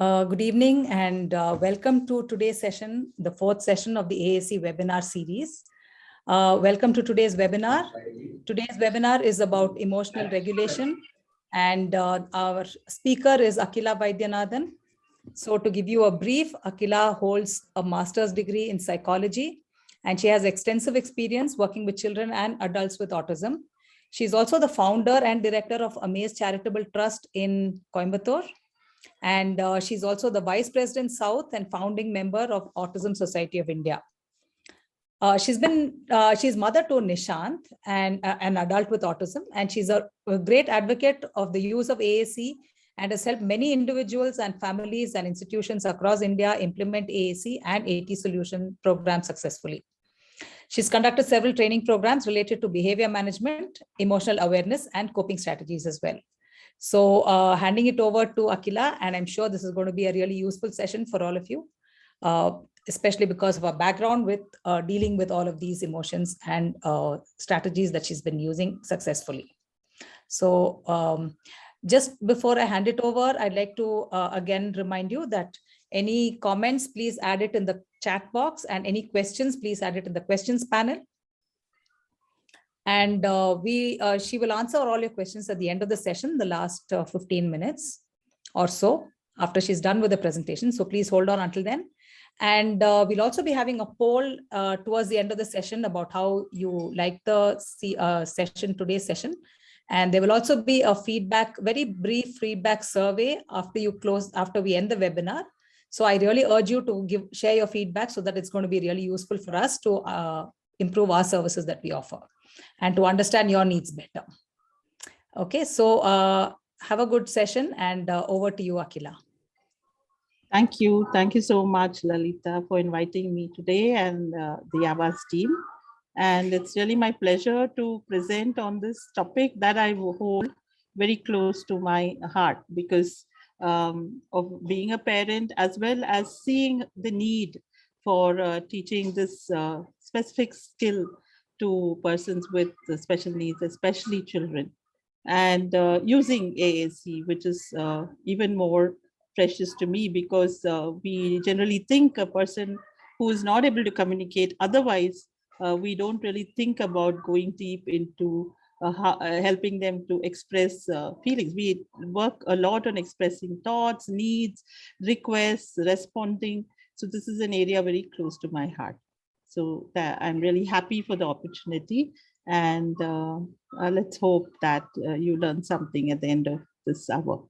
Good evening and welcome to today's session, the fourth session of the AAC webinar series. Welcome to today's webinar. Today's webinar is about emotional regulation and our speaker is Akila Vaidyanathan. So to give you a brief, Akila holds a master's degree in psychology and she has extensive experience working with children and adults with autism. She's also the founder and director of AMAZE Charitable Trust in Coimbatore. And she's also the Vice President South and founding member of Autism Society of India. She's mother to Nishant and an adult with autism, and she's a great advocate of the use of AAC and has helped many individuals and families and institutions across India implement AAC and AT solution programs successfully. She's conducted several training programs related to behavior management, emotional awareness, and coping strategies as well. So handing it over to Akila, and I'm sure this is going to be a really useful session for all of you, especially because of her background with dealing with all of these emotions and strategies that she's been using successfully. So just before I hand it over, I'd like to again remind you that any comments, please add it in the chat box, and any questions, please add it in the questions panel. And she will answer all your questions at the end of the session, the last 15 minutes or so, after she's done with the presentation. So please hold on until then. And we'll also be having a poll towards the end of the session about how you like the today's session. And there will also be a very brief feedback survey after we end the webinar. So I really urge you to share your feedback so that it's going to be really useful for us to improve our services that we offer and to understand your needs better. Okay, so have a good session, and over to you, Akila. Thank you. Thank you so much, Lalita, for inviting me today and the Avaz team. And it's really my pleasure to present on this topic that I hold very close to my heart because of being a parent, as well as seeing the need for teaching this specific skill to persons with special needs, especially children, and using AAC, which is even more precious to me because we generally think a person who is not able to communicate otherwise, we don't really think about going deep into helping them to express feelings. We work a lot on expressing thoughts, needs, requests, responding. So this is an area very close to my heart. So I'm really happy for the opportunity, and let's hope that you learn something at the end of this hour.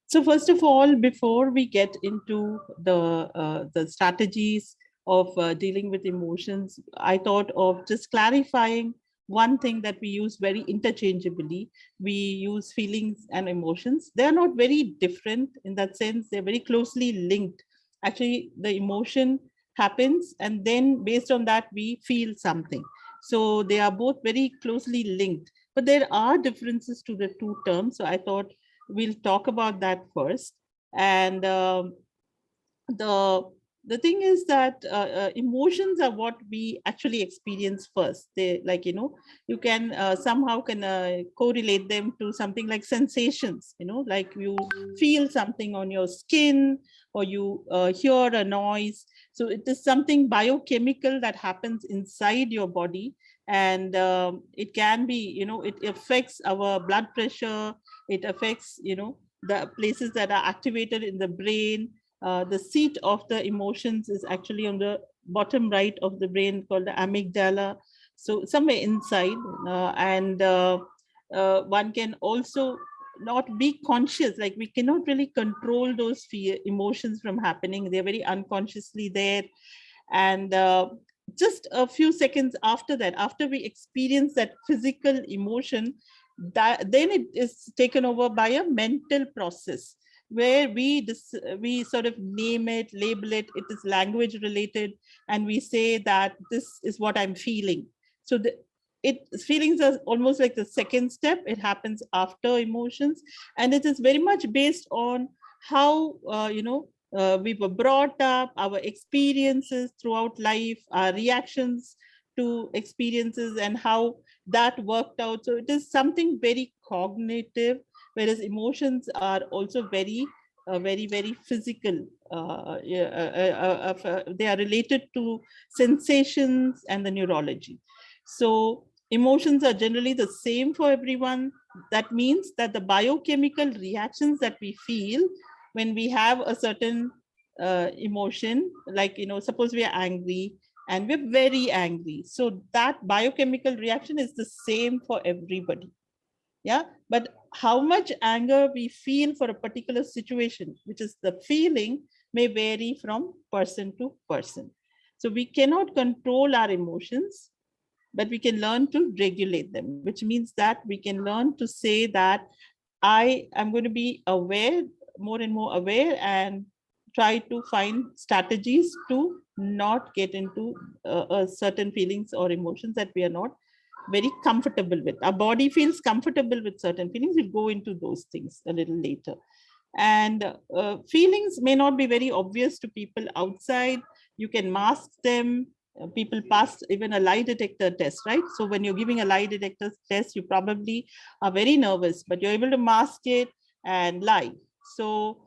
So first of all, before we get into the strategies of dealing with emotions, I thought of just clarifying one thing that we use very interchangeably. We use feelings and emotions. They're not very different in that sense. They're very closely linked. Actually, the emotion happens, and then based on that, we feel something. So they are both very closely linked, but there are differences to the two terms. So I thought we'll talk about that first. And the thing is that emotions are what we actually experience first. They, like, you can somehow correlate them to something like sensations, like you feel something on your skin or you hear a noise. So it is something biochemical that happens inside your body, and it can be, it affects our blood pressure. It affects, the places that are activated in the brain. The seat of the emotions is actually on the bottom right of the brain, called the amygdala. So somewhere inside, and one can also not be conscious, like we cannot really control those emotions from happening. They're very unconsciously there. And just a few seconds after that, after we experience that physical emotion, then it is taken over by a mental process where we sort of name it, label it. It is language related, and we say that this is what I'm feeling. So feelings are almost like the second step. It happens after emotions, and it is very much based on how we were brought up, our experiences throughout life, our reactions to experiences, and how that worked out. So it is something very cognitive, whereas emotions are also very very, very physical. They are related to sensations and the neurology. So emotions are generally the same for everyone. That means that the biochemical reactions that we feel when we have a certain emotion, like, suppose we are angry and we're very angry. So that biochemical reaction is the same for everybody. Yeah, but how much anger we feel for a particular situation, which is the feeling, may vary from person to person. So we cannot control our emotions, but we can learn to regulate them, which means that we can learn to say that I am going to be aware, more and more aware, and try to find strategies to not get into certain feelings or emotions that we are not very comfortable with. Our body feels comfortable with certain feelings. We'll go into those things a little later. And feelings may not be very obvious to people outside. You can mask them. People pass even a lie detector test, right? So when you're giving a lie detector test, you probably are very nervous, but you're able to mask it and lie. So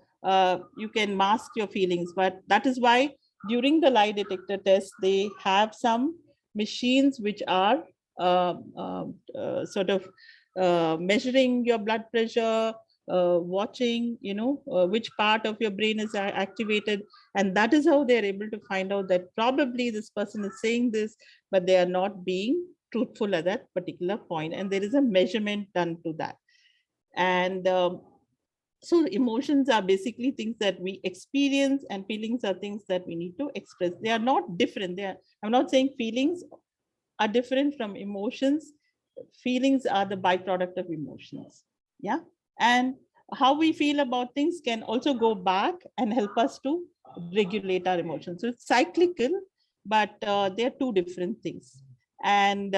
you can mask your feelings, but that is why during the lie detector test, they have some machines which are sort of measuring your blood pressure, watching, which part of your brain is activated. And that is how they're able to find out that probably this person is saying this, but they are not being truthful at that particular point. And there is a measurement done to that. And so emotions are basically things that we experience, and feelings are things that we need to express. They are not different. I'm not saying feelings are different from emotions. Feelings are the byproduct of emotions. Yeah. And how we feel about things can also go back and help us to regulate our emotions. So it's cyclical, but they're two different things. And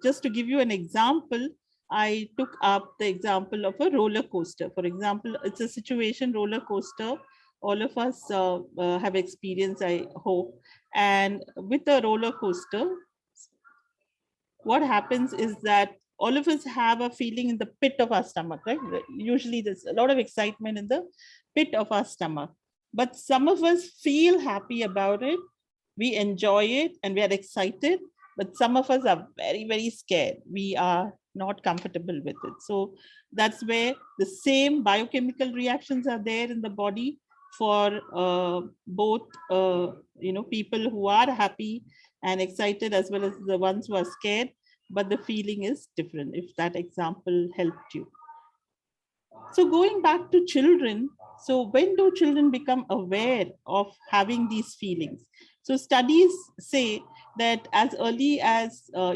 just to give you an example, I took up the example of a roller coaster. For example, it's a situation roller coaster. All of us have experienced, I hope. And with a roller coaster, what happens is that all of us have a feeling in the pit of our stomach, right? Usually there's a lot of excitement in the pit of our stomach, but some of us feel happy about it. We enjoy it and we are excited, but some of us are very, very scared. We are not comfortable with it. So that's where the same biochemical reactions are there in the body for both, people who are happy and excited, as well as the ones who are scared, but the feeling is different, if that example helped you. So going back to children, so when do children become aware of having these feelings? So studies say that as early as 2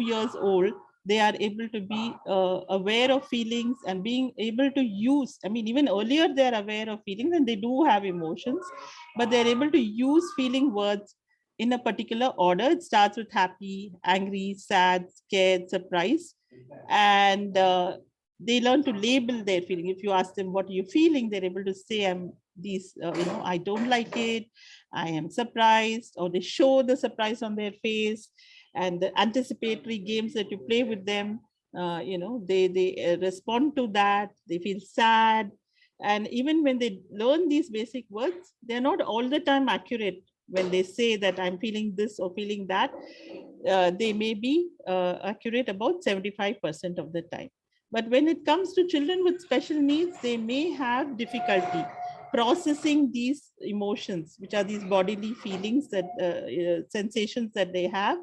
years old, they are able to be aware of feelings and being able to use, even earlier they're aware of feelings and they do have emotions, but they're able to use feeling words in a particular order. It starts with happy, angry, sad, scared, surprised, and they learn to label their feeling. If you ask them, what are you feeling? They're able to say, I don't like it, I am surprised, or they show the surprise on their face. And the anticipatory games that you play with them, they respond to that, they feel sad. And even when they learn these basic words, they're not all the time accurate. When they say that I'm feeling this or feeling that, they may be accurate about 75% of the time. But when it comes to children with special needs, they may have difficulty processing these emotions, which are these bodily feelings, that sensations that they have.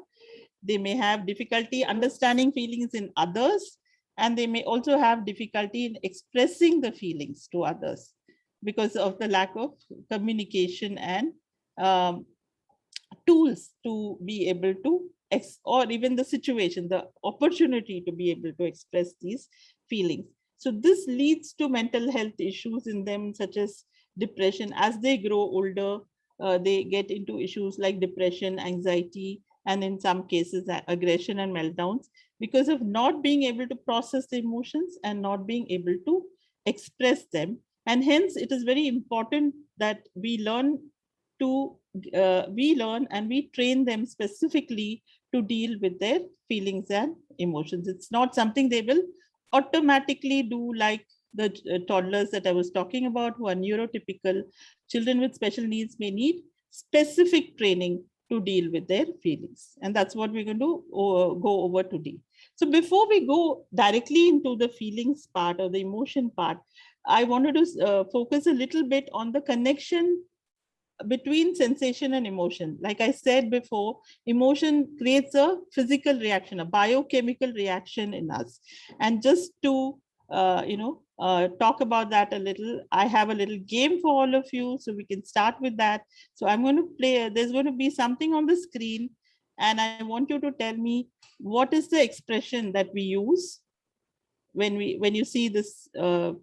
They may have difficulty understanding feelings in others, and they may also have difficulty in expressing the feelings to others because of the lack of communication and tools to be able to, or even the situation, the opportunity to be able to express these feelings. So this leads to mental health issues in them, such as depression. As they grow older, they get into issues like depression, anxiety, and in some cases, aggression and meltdowns, because of not being able to process the emotions and not being able to express them. And hence, it is very important that we learn and we train them specifically to deal with their feelings and emotions. It's not something they will automatically do, like the toddlers that I was talking about who are neurotypical. Children with special needs may need specific training to deal with their feelings. And that's what we're going to go over today. So before we go directly into the feelings part or the emotion part, I wanted to focus a little bit on the connection between sensation and emotion. Like I said before, emotion creates a physical reaction, a biochemical reaction in us. And just to talk about that a little, I have a little game for all of you, so we can start with that. So I'm going to play, there's going to be something on the screen, and I want you to tell me what is the expression that we use when you see this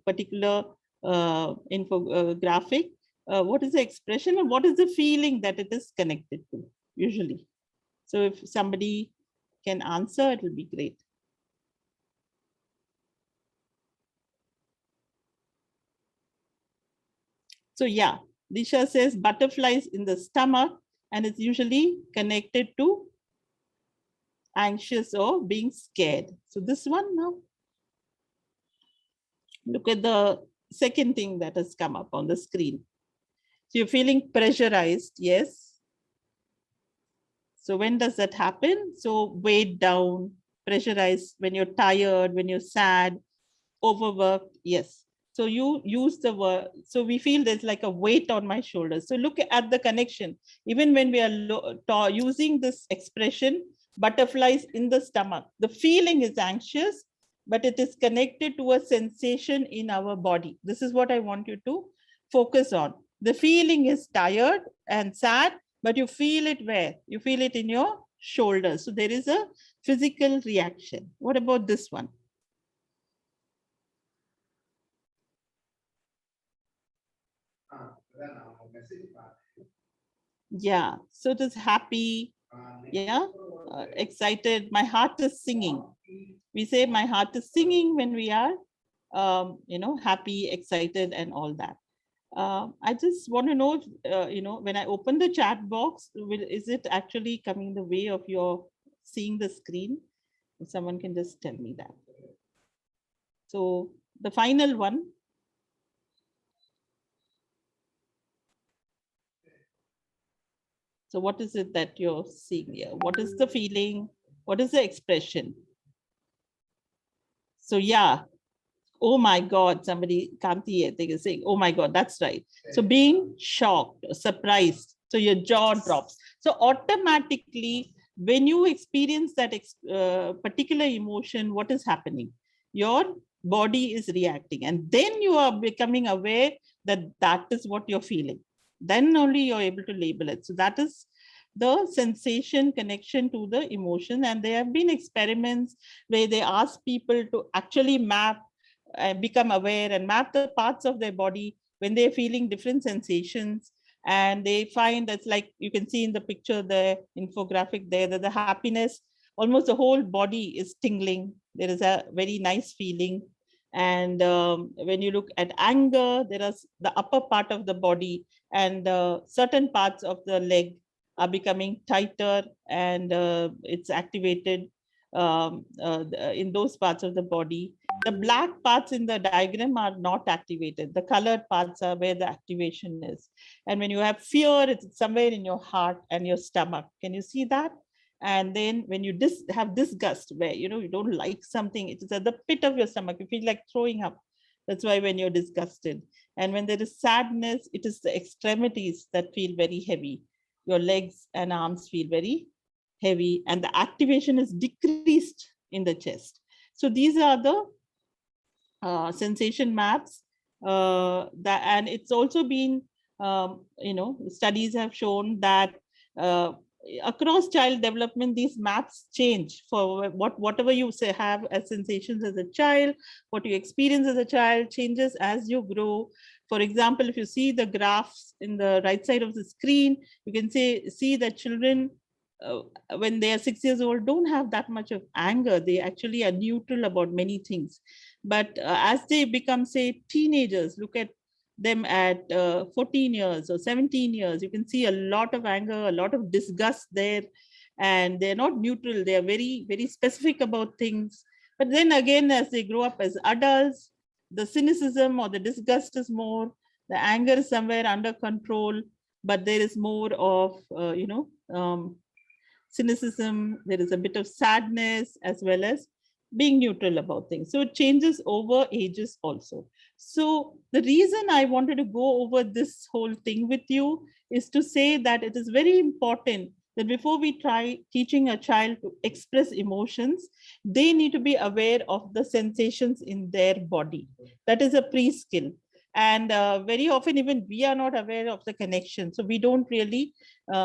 particular infographic. What is the expression and what is the feeling that it is connected to usually? So if somebody can answer, it will be great. So yeah, Disha says butterflies in the stomach, and it's usually connected to anxious or being scared. So this one now, look at the second thing that has come up on the screen. So you're feeling pressurized, yes. So when does that happen? So weighed down, pressurized, when you're tired, when you're sad, overworked, yes. So you use the word, so we feel there's like a weight on my shoulders. So look at the connection. Even when we are using this expression, butterflies in the stomach, the feeling is anxious, but it is connected to a sensation in our body. This is what I want you to focus on. The feeling is tired and sad, but you feel it where? You feel it in your shoulders. So there is a physical reaction. What about this one? Yeah, so it is happy, yeah, excited. My heart is singing. We say my heart is singing when we are, happy, excited, and all that. I just want to know, if, when I open the chat box, is it actually coming the way of your seeing the screen? If someone can just tell me that. So the final one. So what is it that you're seeing here? What is the feeling? What is the expression? So yeah, oh my God, somebody, Kanti, I think is saying, oh my God, that's right. So being shocked, surprised, so your jaw drops. So automatically, when you experience that particular emotion, what is happening? Your body is reacting, and then you are becoming aware that that is what you're feeling. Then only you're able to label it. So that is the sensation connection to the emotion. And there have been experiments where they ask people to actually map, become aware and map the parts of their body when they're feeling different sensations. And they find that's like, you can see in the picture, the infographic there, that the happiness, almost the whole body is tingling. There is a very nice feeling. And when you look at anger, there is the upper part of the body, and certain parts of the leg are becoming tighter, and it's activated in those parts of the body. The black parts in the diagram are not activated. The colored parts are where the activation is. And when you have fear, it's somewhere in your heart and your stomach. Can you see that? And then when you have disgust, where you don't like something, it is at the pit of your stomach. You feel like throwing up. That's why when you're disgusted. And when there is sadness, it is the extremities that feel very heavy. Your legs and arms feel very heavy, and the activation is decreased in the chest. So these are the sensation maps. And it's also been, studies have shown that across child development, these maps change for whatever you have as sensations as a child, what you experience as a child changes as you grow. For example, if you see the graphs in the right side of the screen, you can see that children, when they are 6 years old, don't have that much of anger. They actually are neutral about many things. But as they become, say, teenagers, look at them at 14 years or 17 years, you can see a lot of anger, a lot of disgust there. and they're not neutral. They are very, very specific about things. But then again, as they grow up as adults, the cynicism or the disgust is more, the anger is somewhere under control, but there is more of, cynicism, there is a bit of sadness, as well as being neutral about things. So it changes over ages also. So the reason I wanted to go over this whole thing with you is to say that it is very important that before we try teaching a child to express emotions, they need to be aware of the sensations in their body. That is a pre-skill. And very often, even we are not aware of the connection. So we don't really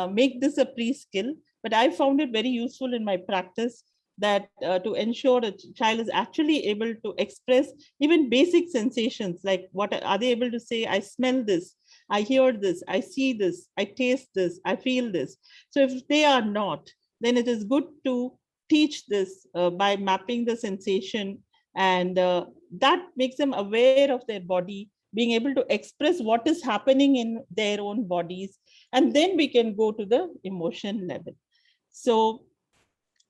make this a pre-skill. But I found it very useful in my practice that to ensure a child is actually able to express even basic sensations, like what are they able to say, I smell this, I hear this, I see this, I taste this, I feel this. So if they are not, then it is good to teach this by mapping the sensation, and that makes them aware of their body, being able to express what is happening in their own bodies, and then we can go to the emotion level. So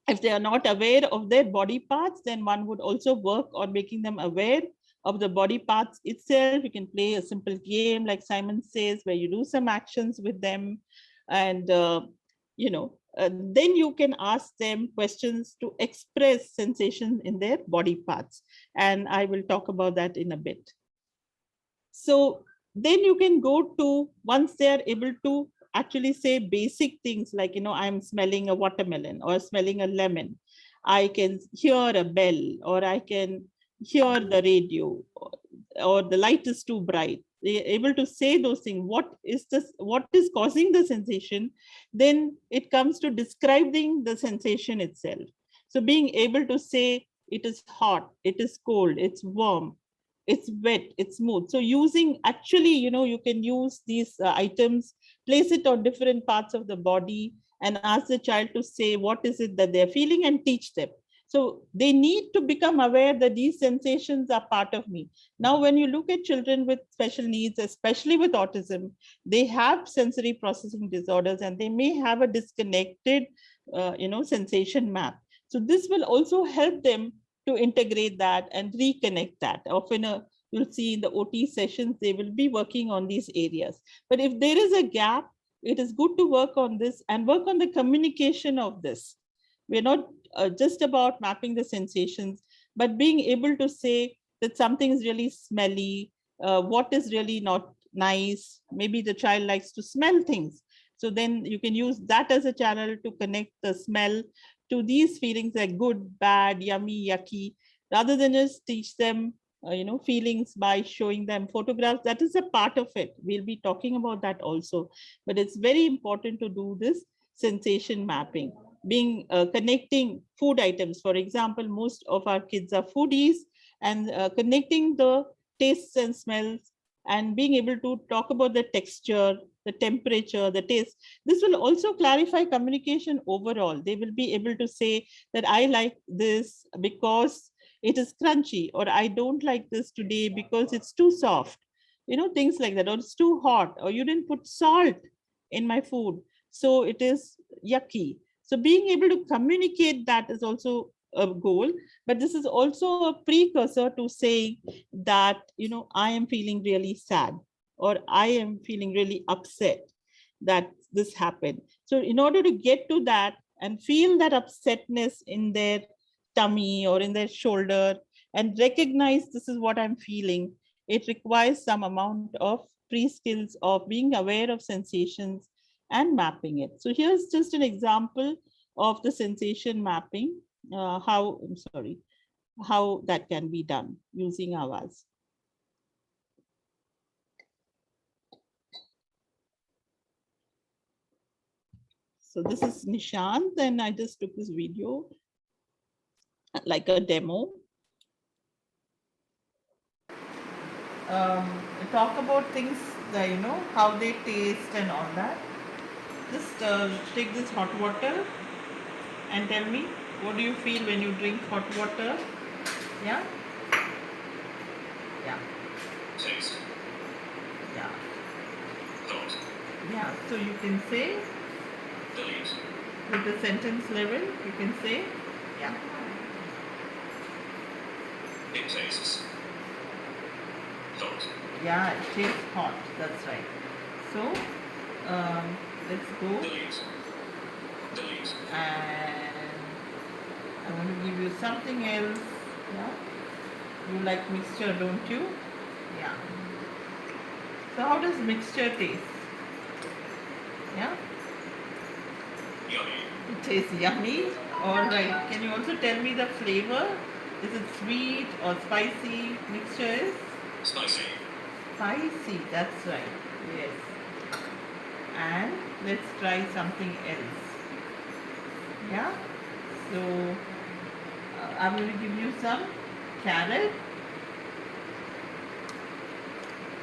if they are not aware of their body parts, then one would also work on making them aware of the body parts itself. You can play a simple game, like Simon says, where you do some actions with them, and then you can ask them questions to express sensations in their body parts. And I will talk about that in a bit. So then you can go to, once they are able to actually say basic things like, I'm smelling a watermelon or smelling a lemon. I can hear a bell, or I can hear the radio, or the light is too bright. They're able to say those things. What is causing the sensation? Then it comes to describing the sensation itself. So being able to say it is hot, it is cold, it's warm, it's wet, it's smooth. So using, actually, you can use these items, place it on different parts of the body, and ask the child to say what is it that they're feeling, and teach them. So they need to become aware that these sensations are part of me. Now, when you look at children with special needs, especially with autism, they have sensory processing disorders, and they may have a disconnected, sensation map. So this will also help them to integrate that and reconnect that. Often you'll see in the OT sessions, they will be working on these areas. But if there is a gap, it is good to work on this and work on the communication of this. We're not just about mapping the sensations, but being able to say that something is really smelly, what is really not nice. Maybe the child likes to smell things. So then you can use that as a channel to connect the smell to these feelings like good, bad, yummy, yucky, rather than just teach them, feelings by showing them photographs. That is a part of it. We'll be talking about that also. But it's very important to do this sensation mapping, connecting food items. For example, most of our kids are foodies, and connecting the tastes and smells, and being able to talk about the texture, the temperature, the taste. This will also clarify communication overall. They will be able to say that I like this because it is crunchy, or I don't like this today because it's too soft, things like that, or it's too hot, or you didn't put salt in my food, so it is yucky. So being able to communicate that is also a goal, but this is also a precursor to saying that, I am feeling really sad, or I am feeling really upset that this happened. So in order to get to that and feel that upsetness in their tummy or in their shoulder and recognize this is what I'm feeling, it requires some amount of pre-skills of being aware of sensations and mapping it. So here's just an example of the sensation mapping, how that can be done using Avaz. So this is Nishant, and I just took this video like a demo. Talk about things that, how they taste and all that. Just take this hot water and tell me, what do you feel when you drink hot water? Yeah? Yeah. Taste. Yeah. Thought. Yeah. So you can say Delete. With the sentence level, you can say, yeah. It tastes hot. Yeah, it tastes hot. That's right. So, let's go. Delete. Delete. And I want to give you something else. Yeah. You like mixture, don't you? Yeah. So how does mixture taste? Yeah. Yummy. It tastes yummy. All right. Can you also tell me the flavor? Is it sweet or spicy? Mixture is Spicy. spicy. That's right. Yes. And let's try something else. Yeah. So I'm going to give you some carrot.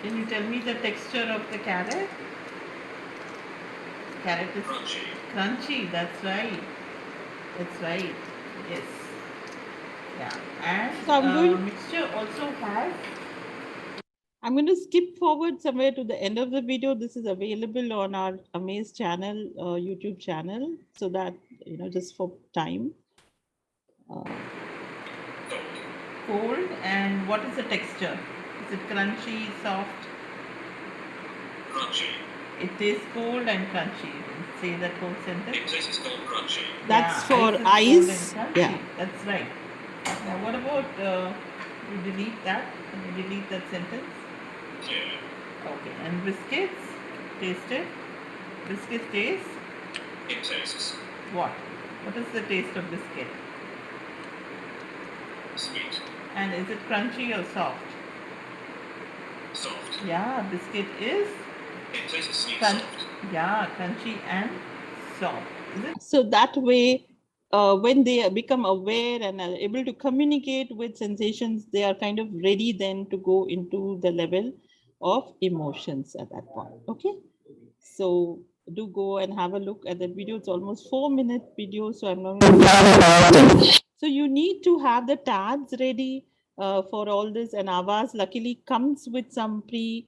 Can you tell me the texture of the carrot? Carrot is Crunchy. crunchy. That's right. That's right. Yes. Yeah. And So mixture also has. I'm going to skip forward somewhere to the end of the video. This is available on our AMAZE channel, YouTube channel, so that, just for time. Cold. And what is the texture? Is it crunchy, soft? Crunchy. It tastes cold and crunchy. You can say that whole sentence. It tastes cold crunchy. That's for ice is cold ice. and crunchy. Yeah. That's right. Now what about you delete that? Can you delete that sentence? Clear. Okay. And biscuits? Taste it. Biscuits taste It tastes what? What is the taste of biscuit? sweet. And is it crunchy or soft? Soft. Yeah, biscuit is It tastes sweet crunch. soft. Yeah, crunchy and soft. Is it? So that way, when they become aware and are able to communicate with sensations, they are kind of ready then to go into the level of emotions at that point. Okay. So do go and have a look at that video. It's almost 4-minute video. So I'm not going to. So you need to have the tabs ready for all this. And Avaz luckily comes with some pre-made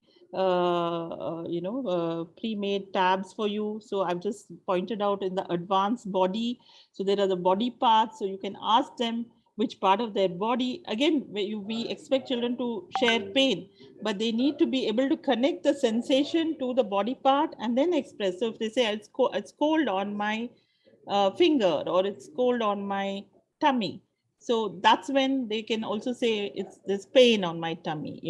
tabs for you. So I've just pointed out in the advanced body. So there are the body parts. So you can ask them which part of their body. Again, we expect children to share pain, but they need to be able to connect the sensation to the body part and then express. So if they say it's cold on my finger, or it's cold on my tummy, so that's when they can also say there's pain on my tummy,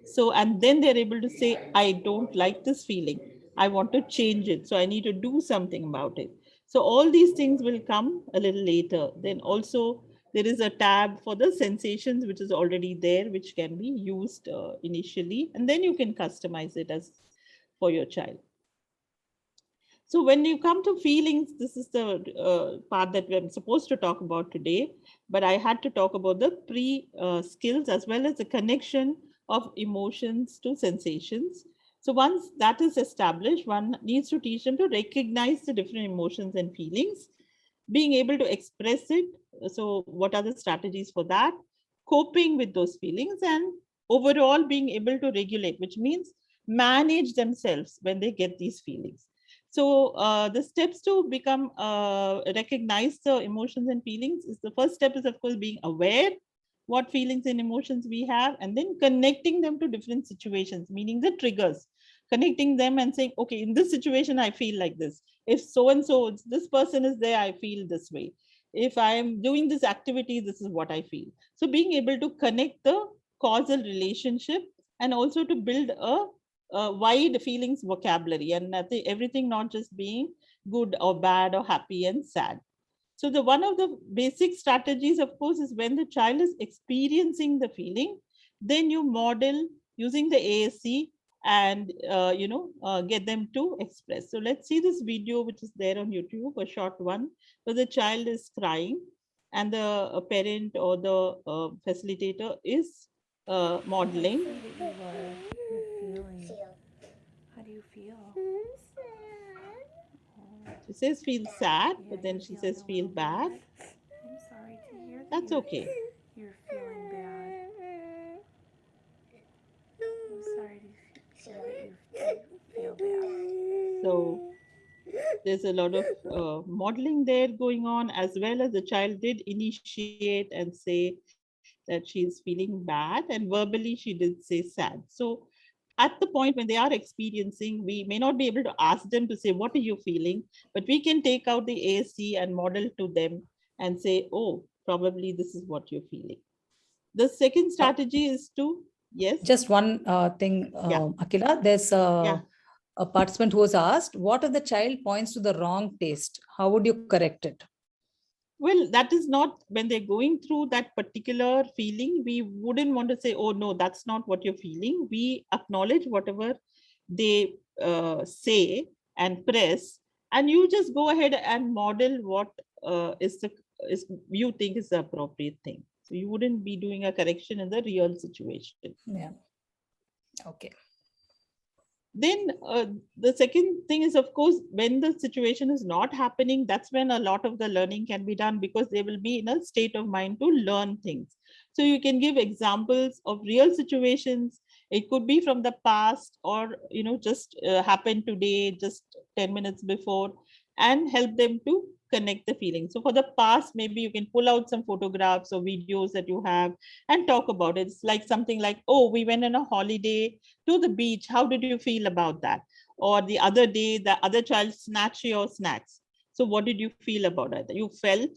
so, and then they're able to say, I don't like this feeling, I want to change it, so I need to do something about it. So all these things will come a little later. Then also there is a tab for the sensations, which is already there, which can be used initially, and then you can customize it as for your child. So when you come to feelings, this is the part that I'm supposed to talk about today, but I had to talk about the skills as well as the connection of emotions to sensations. So once that is established, one needs to teach them to recognize the different emotions and feelings, being able to express it. So what are the strategies for that? Coping with those feelings, and overall being able to regulate, which means manage themselves when they get these feelings. So the steps to become recognize the emotions and feelings is, the first step is of course being aware what feelings and emotions we have, and then connecting them to different situations, meaning the triggers, connecting them and saying, okay, in this situation I feel like this, if so and so this person is there, I feel this way, if I am doing this activity, this is what I feel. So being able to connect the causal relationship, and also to build a wide feelings vocabulary, and everything not just being good or bad or happy and sad. So the one of the basic strategies, of course, is when the child is experiencing the feeling, then you model using the AAC and get them to express. So let's see this video, which is there on YouTube, a short one, where the child is crying and the parent or the facilitator is modeling. How do you feel? She says feel sad, Yeah, but then you're she feeling says a feel little bad. I'm sorry to hear that. That's okay. You're feeling bad. I'm sorry to hear that you feel bad. So there's a lot of modeling there going on, as well as the child did initiate and say that she's feeling bad, and verbally she did say sad. So at the point when they are experiencing, we may not be able to ask them to say, what are you feeling? But we can take out the AAC and model to them and say, oh, probably this is what you're feeling. The second strategy is to, yes? Just one thing, Akila, there's a participant who was asked, what if the child points to the wrong taste? How would you correct it? Well, that is not, when they're going through that particular feeling, we wouldn't want to say, oh, no, that's not what you're feeling. We acknowledge whatever they say and press, and you just go ahead and model what you think is the appropriate thing. So you wouldn't be doing a correction in the real situation. Yeah. Okay. Then the second thing is, of course, when the situation is not happening, that's when a lot of the learning can be done, because they will be in a state of mind to learn things. So you can give examples of real situations. It could be from the past, or just happened today, just 10 minutes before, and help them to connect the feelings. So for the past, maybe you can pull out some photographs or videos that you have and talk about it. It's like something like, oh, we went on a holiday to the beach. How did you feel about that? Or the other day, the other child snatched your snacks. So what did you feel about it? You felt,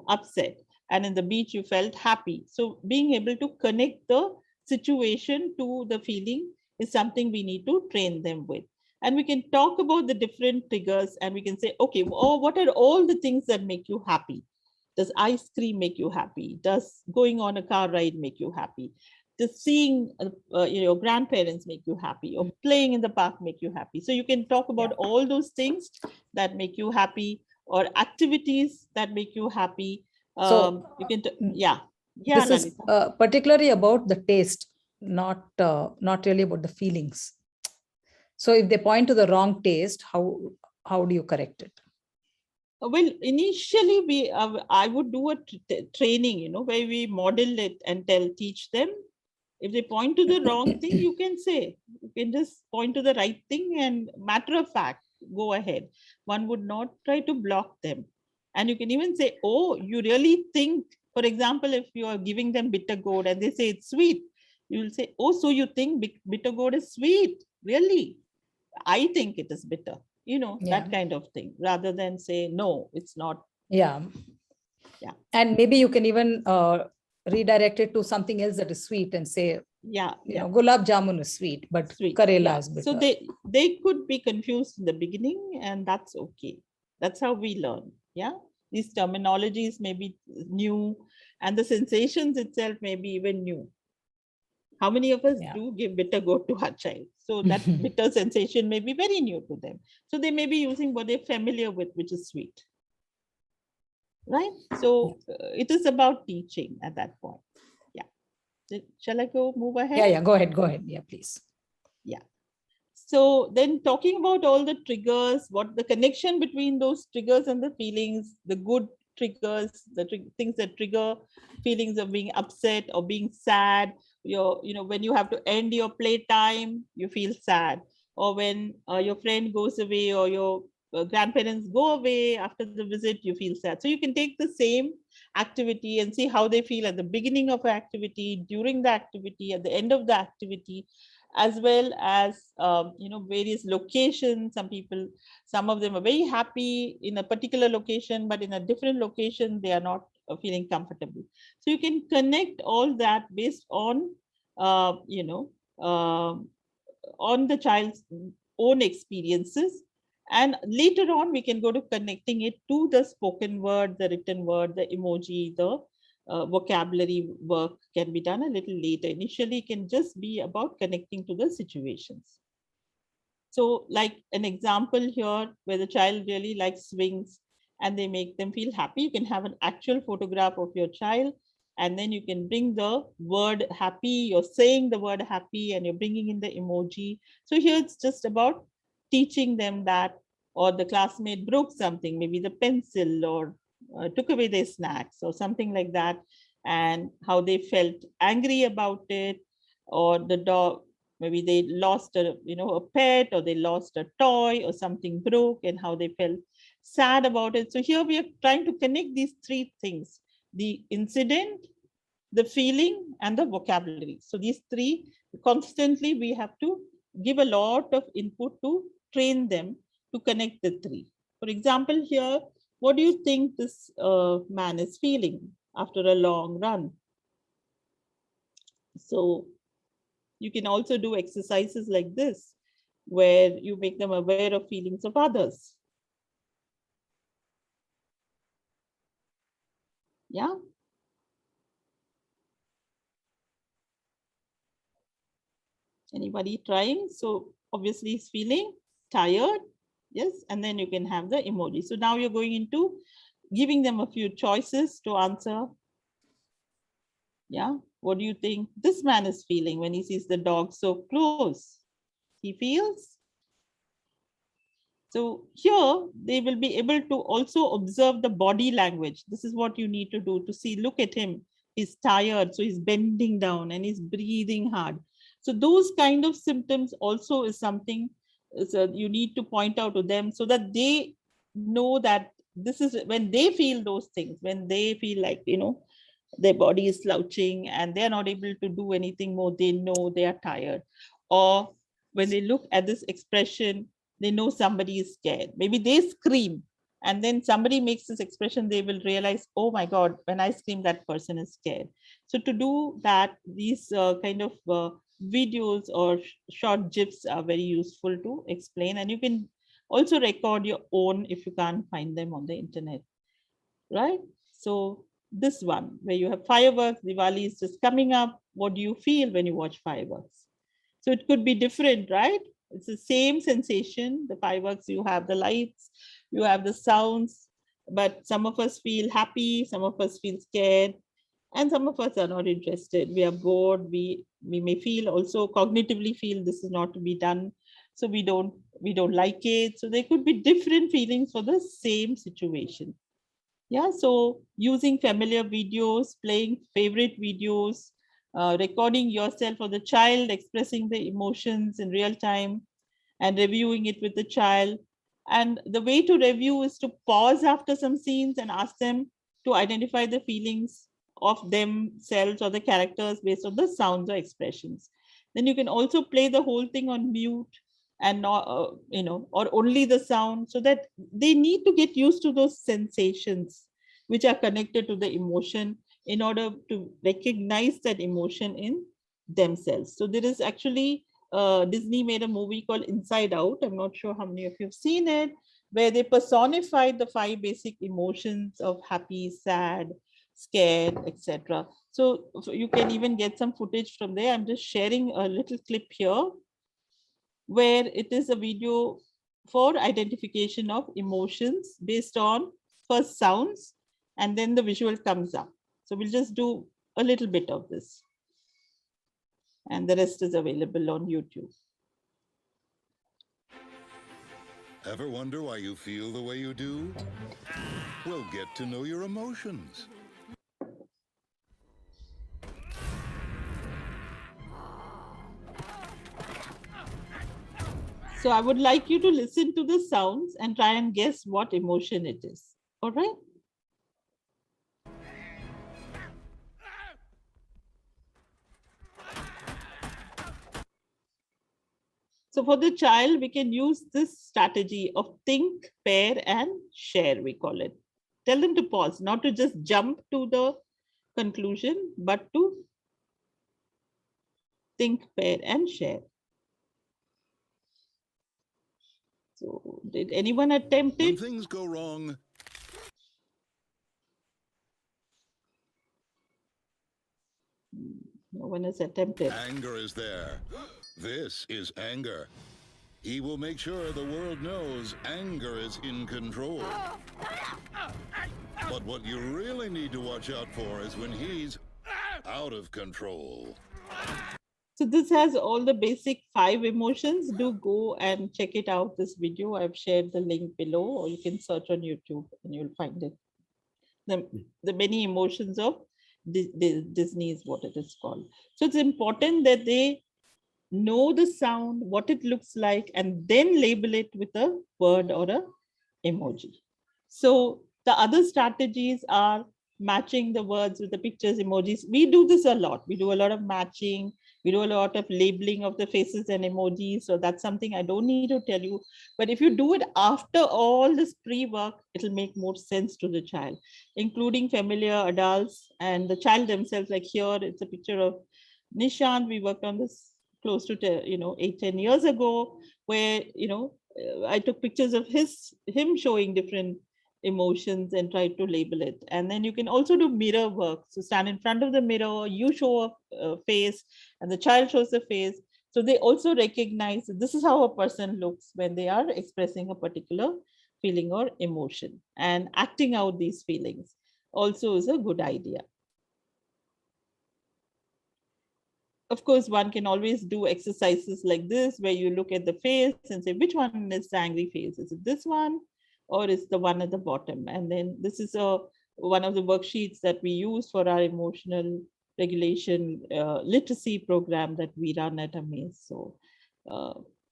upset. And in the beach, you felt happy. So being able to connect the situation to the feeling is something we need to train them with. And we can talk about the different triggers, and we can say, okay, what are all the things that make you happy? Does ice cream make you happy? Does going on a car ride make you happy? Does seeing your grandparents make you happy? Or playing in the park make you happy? So you can talk about all those things that make you happy, or activities that make you happy. So you can, this is particularly about the taste, not really about the feelings. So if they point to the wrong taste, how do you correct it? Well, initially I would do a training, where we model it and teach them. If they point to the wrong thing, you can just point to the right thing, and matter of fact, go ahead. One would not try to block them. And you can even say, oh, you really think, for example, if you are giving them bitter gourd and they say it's sweet, you will say, oh, so you think bitter gourd is sweet? Really? I think it is bitter, that kind of thing, rather than say, no, it's not. Yeah. And maybe you can even redirect it to something else that is sweet and say, gulab jamun is sweet, but Karela is bitter. So they could be confused in the beginning, and that's okay. That's how we learn. Yeah. These terminologies may be new, and the sensations itself may be even new. How many of us do give bitter gourd to our child? So that bitter sensation may be very new to them. So they may be using what they're familiar with, which is sweet. Right? So it is about teaching at that point. Yeah. Shall I move ahead? Yeah, go ahead. Yeah, please. Yeah. So then talking about all the triggers, what the connection between those triggers and the feelings, the good triggers, things that trigger feelings of being upset or being sad. When you have to end your playtime, you feel sad. Or when your friend goes away, or your grandparents go away after the visit, you feel sad. So you can take the same activity and see how they feel at the beginning of the activity, during the activity, at the end of the activity, as well as various locations. Some of them are very happy in a particular location, but in a different location they are not feeling comfortable. So you can connect all that based on on the child's own experiences, and later on we can go to connecting it to the spoken word, the written word, the emoji, the vocabulary work can be done a little later. Initially, it can just be about connecting to the situations. So like an example here, where the child really likes swings and they make them feel happy, you can have an actual photograph of your child, and then you can bring the word happy, you're saying the word happy, and you're bringing in the emoji. So here it's just about teaching them that, or the classmate broke something, maybe the pencil, or took away their snacks or something like that, and how they felt angry about it. Or the dog, Maybe they lost a pet, or they lost a toy, or something broke, and how they felt sad about it. So here we are trying to connect these three things: the incident, the feeling, and the vocabulary. So these three, constantly we have to give a lot of input to train them to connect the three. For example, here, what do you think this man is feeling after a long run? So you can also do exercises like this, where you make them aware of feelings of others. Yeah. Anybody trying? So obviously he's feeling tired. Yes. And then you can have the emoji. So now you're going into giving them a few choices to answer. Yeah. What do you think this man is feeling when he sees the dog so close? He feels. So here they will be able to also observe the body language. This is what you need to do to see, look at him. He's tired. So he's bending down and he's breathing hard. So those kind of symptoms also is something you need to point out to them, so that they know that this is when they feel those things, when they feel like, their body is slouching and they're not able to do anything more, they know they are tired. Or when they look at this expression, they know somebody is scared. Maybe they scream, and then somebody makes this expression, they will realize, oh my God, when I scream, that person is scared. So to do that, these kind of videos or short GIFs are very useful to explain. And you can also record your own if you can't find them on the internet, right? So this one, where you have fireworks, Diwali is just coming up. What do you feel when you watch fireworks? So it could be different, right? It's the same sensation. The fireworks, you have the lights, you have the sounds, but some of us feel happy, some of us feel scared, and some of us are not interested. We are bored. We may feel also cognitively feel this is not to be done. So we don't like it. So there could be different feelings for the same situation. Yeah, so using familiar videos, playing favorite videos, recording yourself or the child expressing the emotions in real time and reviewing it with the child. And the way to review is to pause after some scenes and ask them to identify the feelings of themselves or the characters based on the sounds or expressions. Then you can also play the whole thing on mute and not, or only the sound, so that they need to get used to those sensations which are connected to the emotion in order to recognize that emotion in themselves. So there is actually, Disney made a movie called Inside Out. I'm not sure how many of you have seen it, where they personified the 5 basic emotions of happy, sad, scared, etc. So you can even get some footage from there. I'm just sharing a little clip here, where it is a video for identification of emotions based on first sounds, and then the visual comes up. So we'll just do a little bit of this, and the rest is available on YouTube. Ever wonder why you feel the way you do? Well, get to know your emotions. So I would like you to listen to the sounds and try and guess what emotion it is. All right? So for the child, we can use this strategy of think, pair, and share, we call it. Tell them to pause, not to just jump to the conclusion, but to think, pair, and share. So did anyone attempt When it? things go wrong, No one has attempted. anger is there. This is anger. He will make sure the world knows anger is in control. But what you really need to watch out for is when he's out of control. So this has all the basic 5 emotions. Do go and check it out, this video. I've shared the link below, or you can search on YouTube and you'll find it. The many emotions of Disney is what it is called. So it's important that they know the sound, what it looks like, and then label it with a word or a emoji. So the other strategies are matching the words with the pictures, emojis. We do this a lot. We do a lot of matching. We do a lot of labeling of the faces and emojis. So that's something I don't need to tell you. But if you do it after all this pre-work, it'll make more sense to the child, including familiar adults and the child themselves. Like here, it's a picture of Nishant. We worked on this close to 8-10 years ago, where I took pictures of him showing different emotions and try to label it. And then you can also do mirror work. So stand in front of the mirror, you show a face and the child shows the face. So they also recognize that this is how a person looks when they are expressing a particular feeling or emotion, and acting out these feelings also is a good idea. Of course, one can always do exercises like this, where you look at the face and say, which one is the angry face? Is it this one, or is the one at the bottom? And then this is one of the worksheets that we use for our emotional regulation literacy program that we run at AMAZE. So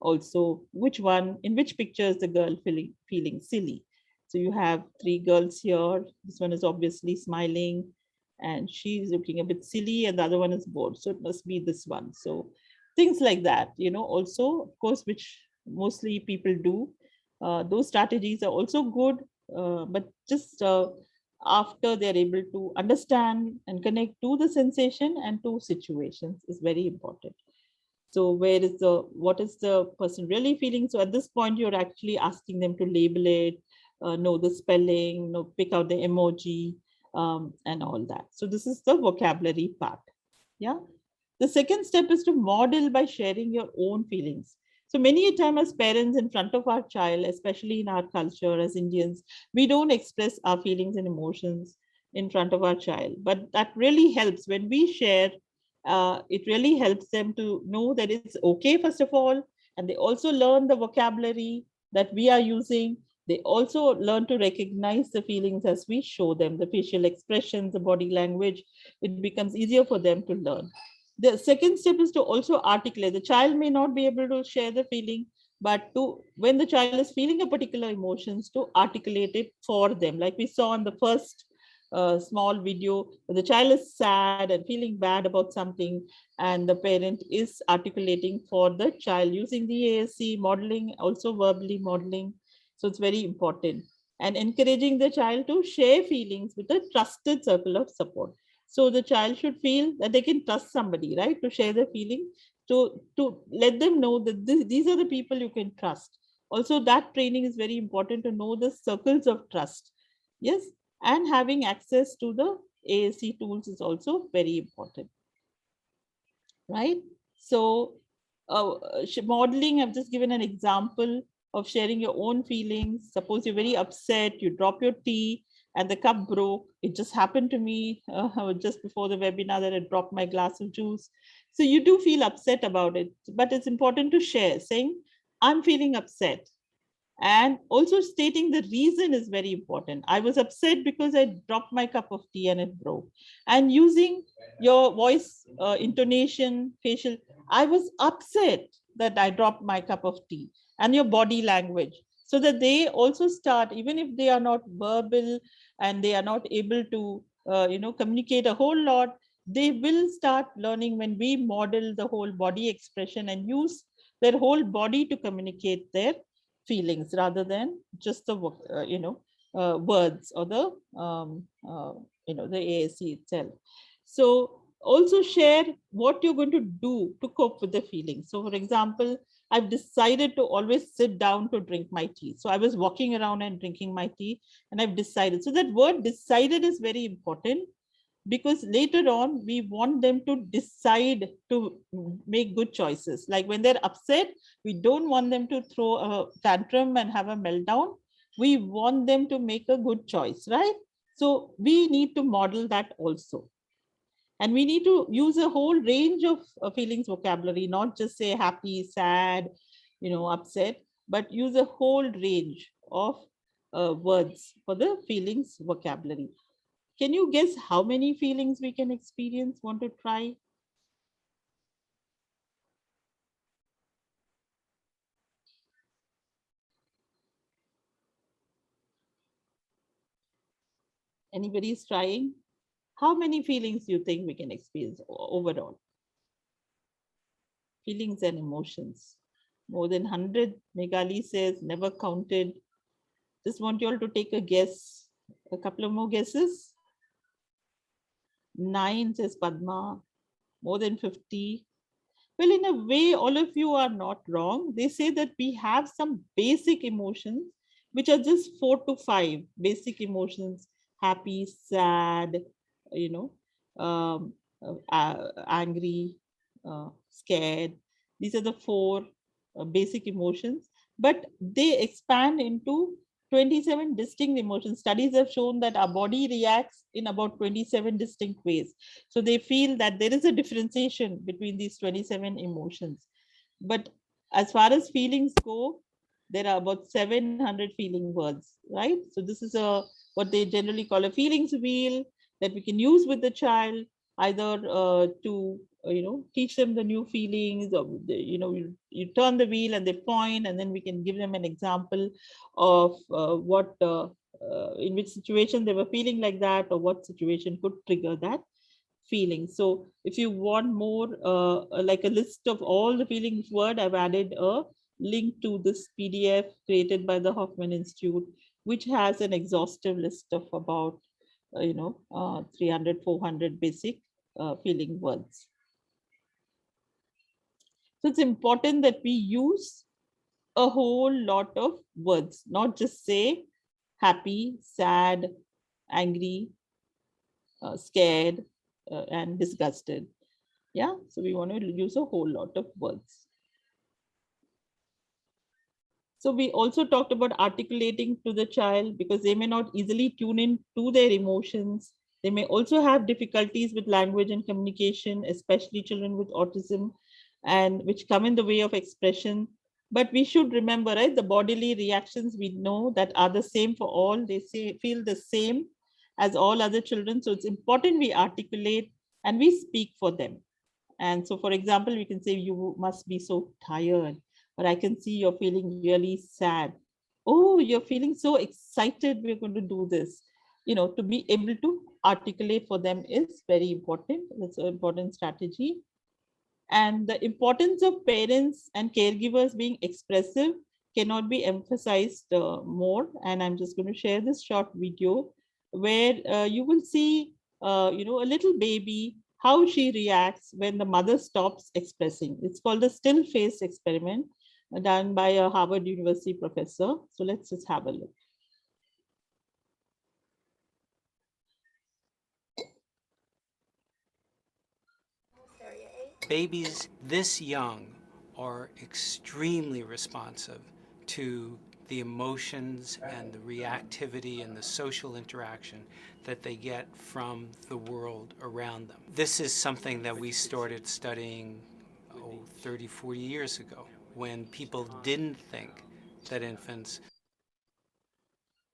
also, in which picture is the girl feeling silly? So you have 3 girls here. This one is obviously smiling, and she's looking a bit silly, and the other one is bored. So it must be this one. So things like that, also, of course, which mostly people do. Those strategies are also good, but just after they're able to understand and connect to the sensation and to situations is very important. So what is the person really feeling? So at this point, you're actually asking them to label it, know the spelling, pick out the emoji, and all that. So this is the vocabulary part. Yeah. The second step is to model by sharing your own feelings. So many a time as parents in front of our child, especially in our culture as Indians, we don't express our feelings and emotions in front of our child. But that really helps when we share. It really helps them to know that it's okay, first of all, and they also learn the vocabulary that we are using. They also learn to recognize the feelings as we show them, the facial expressions, the body language. It becomes easier for them to learn. The second step is to also articulate. The child may not be able to share the feeling, but when the child is feeling a particular emotions, to articulate it for them. Like we saw in the first small video, the child is sad and feeling bad about something, and the parent is articulating for the child using the AAC modeling, also verbally modeling. So it's very important. And encouraging the child to share feelings with a trusted circle of support. So the child should feel that they can trust somebody, right, to share their feeling, to let them know that these are the people you can trust. Also, that training is very important, to know the circles of trust. Yes, and having access to the AAC tools is also very important, right? So modeling, I've just given an example of sharing your own feelings. Suppose you're very upset, you drop your tea and the cup broke. It just happened to me just before the webinar, that I dropped my glass of juice. So you do feel upset about it, but it's important to share, saying, I'm feeling upset. And also stating the reason is very important. I was upset because I dropped my cup of tea and it broke. And using your voice, intonation, facial, I was upset that I dropped my cup of tea, and your body language, so that they also start, even if they are not verbal and they are not able to, communicate a whole lot, they will start learning when we model the whole body expression and use their whole body to communicate their feelings rather than just the words or the the AAC itself. So also share what you're going to do to cope with the feelings. So for example, I've decided to always sit down to drink my tea. So I was walking around and drinking my tea, and I've decided. So that word decided is very important, because later on we want them to decide to make good choices. Like when they're upset, we don't want them to throw a tantrum and have a meltdown. We want them to make a good choice, right? So we need to model that also. And we need to use a whole range of feelings vocabulary, not just say happy, sad, upset, but use a whole range of words for the feelings vocabulary. Can you guess how many feelings we can experience? Want to try? Anybody is trying? How many feelings do you think we can experience overall? Feelings and emotions. More than 100, Meghali says, never counted. Just want you all to take a guess. A couple of more guesses. 9 says Padma. More than 50. Well, in a way, all of you are not wrong. They say that we have some basic emotions, which are just 4 to 5 basic emotions: happy, sad, angry, scared. These are the 4 basic emotions, but they expand into 27 distinct emotions. Studies have shown that our body reacts in about 27 distinct ways. So they feel that there is a differentiation between these 27 emotions. But as far as feelings go, there are about 700 feeling words, right? So this is what they generally call a feelings wheel that we can use with the child, either to teach them the new feelings, or you turn the wheel and they point, and then we can give them an example of what in which situation they were feeling like that, or what situation could trigger that feeling. So if you want more like a list of all the feelings word, I've added a link to this PDF created by the Hoffman Institute, which has an exhaustive list of about 300, 400 basic feeling words. So it's important that we use a whole lot of words, not just say happy, sad, angry, scared, and disgusted. Yeah, so we want to use a whole lot of words. So we also talked about articulating to the child, because they may not easily tune in to their emotions. They may also have difficulties with language and communication, especially children with autism, and which come in the way of expression. But we should remember, right, the bodily reactions we know that are the same for all. They feel the same as all other children. So it's important we articulate and we speak for them. And so, for example, we can say, you must be so tired, or I can see you're feeling really sad. Oh, you're feeling so excited, we're going to do this. To be able to articulate for them is very important. That's an important strategy. And the importance of parents and caregivers being expressive cannot be emphasized more. And I'm just going to share this short video where you will see, a little baby, how she reacts when the mother stops expressing. It's called the still face experiment done by a Harvard University professor. So let's just have a look. Babies this young are extremely responsive to the emotions and the reactivity and the social interaction that they get from the world around them. This is something that we started studying 30, 40 years ago, when people didn't think that infants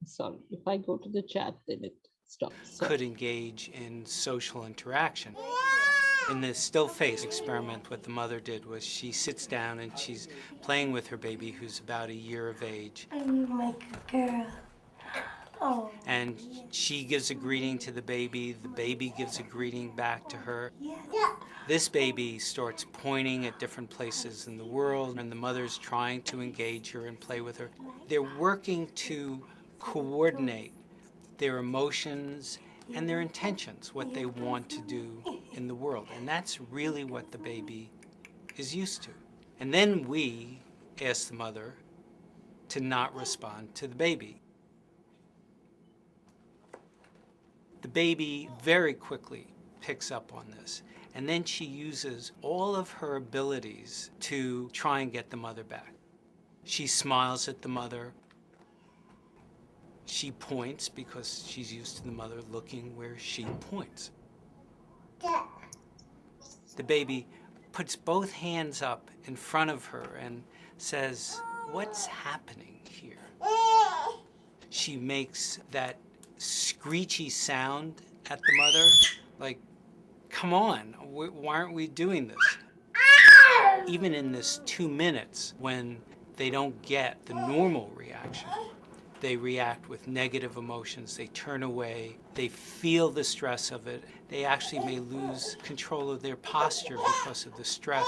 Sorry, if I go to the chat, then it stops. could engage in social interaction. In the still face experiment, what the mother did was she sits down and she's playing with her baby, who's about a year of age. I'm like a girl. Oh. And she gives a greeting to the baby gives a greeting back to her. Yeah. This baby starts pointing at different places in the world, and the mother's trying to engage her and play with her. They're working to coordinate their emotions and their intentions, what they want to do in the world. And that's really what the baby is used to. And then we ask the mother to not respond to the baby. The baby very quickly picks up on this. And then she uses all of her abilities to try and get the mother back. She smiles at the mother. She points because she's used to the mother looking where she points. The baby puts both hands up in front of her and says, "What's happening here?" She makes that screechy sound at the mother, like, "Come on, why aren't we doing this?" Even in this 2 minutes, when they don't get the normal reaction, They react with negative emotions. They turn away. They feel the stress of it. They actually may lose control of their posture because of the stress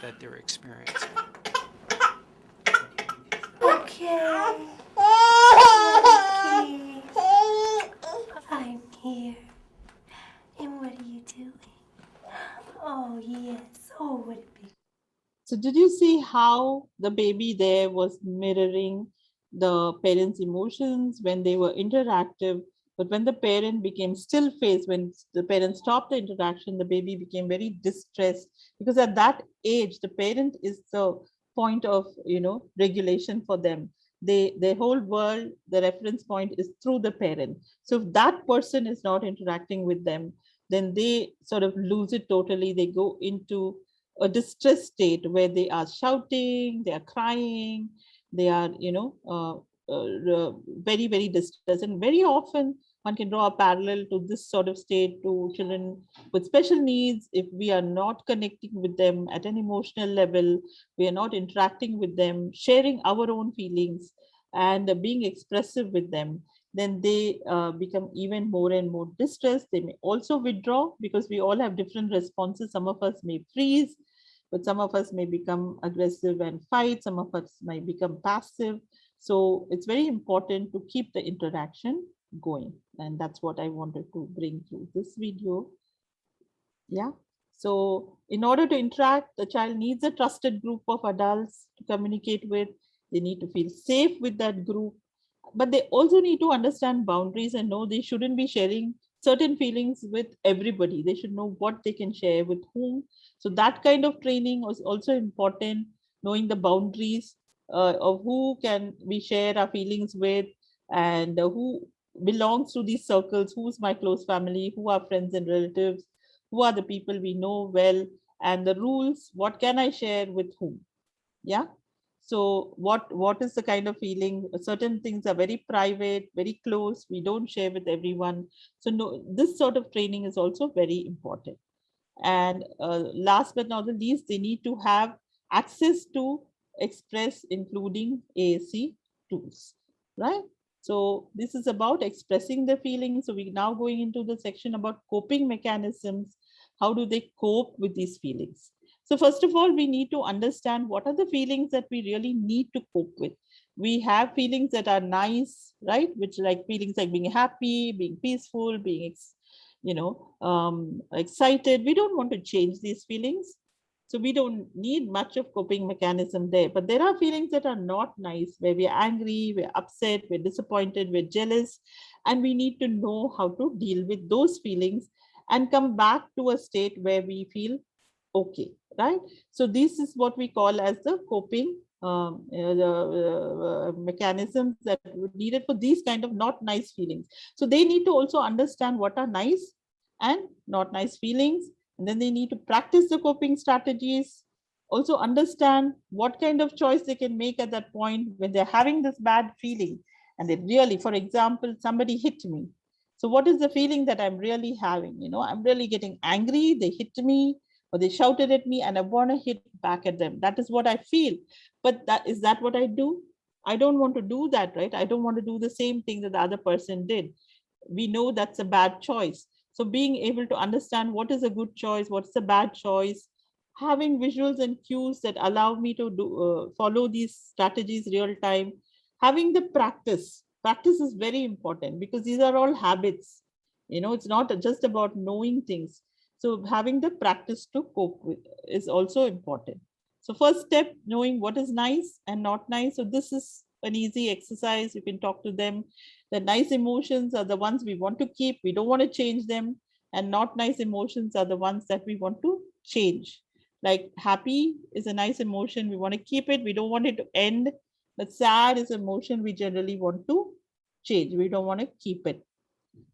that they're experiencing. Okay. I'm here. And what are you doing? Oh, yes. Oh, what a big. So did you see how the baby there was mirroring the parents' emotions when they were interactive? But when the parent became still faced, when the parent stopped the interaction, the baby became very distressed, because at that age, the parent is the point of, regulation for them. Their whole world, the reference point is through the parent. So if that person is not interacting with them, then they sort of lose it totally. They go into a distressed state where they are shouting, they are crying, they are, very, very distressed. And very often one can draw a parallel to this sort of state to children with special needs. If we are not connecting with them at an emotional level, we are not interacting with them, sharing our own feelings and being expressive with them, then they become even more and more distressed. They may also withdraw, because we all have different responses. Some of us may freeze, but some of us may become aggressive and fight. Some of us might become passive. So it's very important to keep the interaction going. And that's what I wanted to bring through this video. Yeah. So in order to interact, the child needs a trusted group of adults to communicate with. They need to feel safe with that group. But they also need to understand boundaries and know they shouldn't be sharing certain feelings with everybody. They should know what they can share with whom. So that kind of training was also important, knowing the boundaries of who can we share our feelings with, and who belongs to these circles, who's my close family, who are friends and relatives, who are the people we know well, and the rules, what can I share with whom. Yeah. So what is the kind of feeling? Certain things are very private, very close. We don't share with everyone. So no, this sort of training is also very important. And last but not the least, they need to have access to express, including AAC tools, right? So this is about expressing the feelings. So we're now going into the section about coping mechanisms. How do they cope with these feelings? So first of all, we need to understand what are the feelings that we really need to cope with. We have feelings that are nice, right? Which like feelings like being happy, being peaceful, being, excited. We don't want to change these feelings. So we don't need much of coping mechanism there. But there are feelings that are not nice, where we're angry, we're upset, we're disappointed, we're jealous. And we need to know how to deal with those feelings and come back to a state where we feel okay, right? So this is what we call as the coping mechanisms that are needed for these kind of not nice feelings. So they need to also understand what are nice and not nice feelings, and then they need to practice the coping strategies, also understand what kind of choice they can make at that point when they're having this bad feeling. And they really, for example, somebody hit me. So what is the feeling that I'm really having? I'm really getting angry, they hit me, or they shouted at me, and I want to hit back at them. That is what I feel. But is that what I do? I don't want to do that, right? I don't want to do the same thing that the other person did. We know that's a bad choice. So being able to understand what is a good choice, what's a bad choice, having visuals and cues that allow me to follow these strategies real time, having the practice. Practice is very important, because these are all habits. It's not just about knowing things. So having the practice to cope with is also important. So first step, knowing what is nice and not nice. So this is an easy exercise. You can talk to them. The nice emotions are the ones we want to keep. We don't want to change them. And not nice emotions are the ones that we want to change. Like happy is a nice emotion. We want to keep it. We don't want it to end. But sad is an emotion we generally want to change. We don't want to keep it.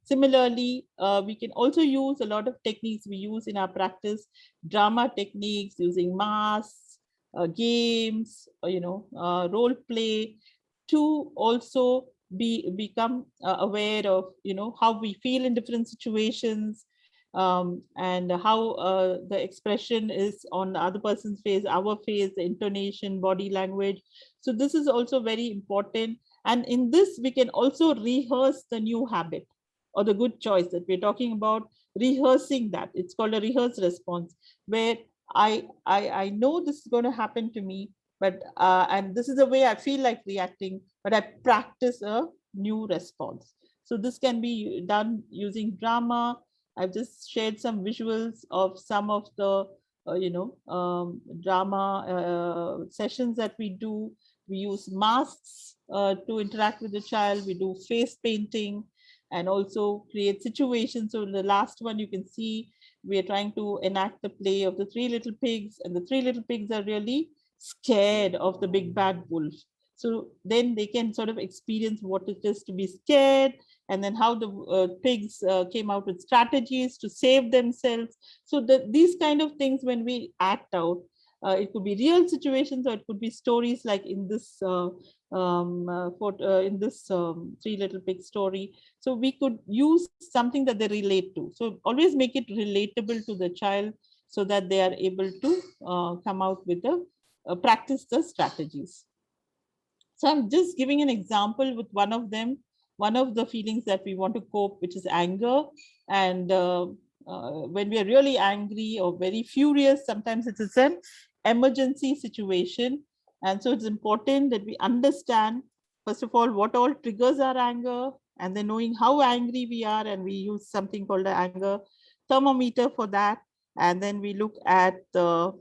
Similarly, we can also use a lot of techniques we use in our practice, drama techniques, using masks, games, role play, to also become aware of, how we feel in different situations, and how the expression is on the other person's face, our face, the intonation, body language. So this is also very important. And in this, we can also rehearse the new habit or the good choice that we're talking about, rehearsing that. It's called a rehearsed response, where I know this is going to happen to me, but and this is the way I feel like reacting, but I practice a new response. So this can be done using drama. I've just shared some visuals of some of the drama sessions that we do. We use masks to interact with the child. We do face painting and also create situations. So in the last one, you can see we are trying to enact the play of the three little pigs, and the three little pigs are really scared of the big bad wolf. So then they can sort of experience what it is to be scared, and then how the pigs came out with strategies to save themselves. So these kind of things, when we act out, it could be real situations, or it could be stories like in this Three Little Pigs story. So we could use something that they relate to. So always make it relatable to the child so that they are able to come out with the practice the strategies. So I'm just giving an example with one of them, one of the feelings that we want to cope, which is anger. And when we are really angry or very furious, sometimes it is an emergency situation. And so it's important that we understand, first of all, what all triggers our anger, and then knowing how angry we are. And we use something called the anger thermometer for that. And then we look at the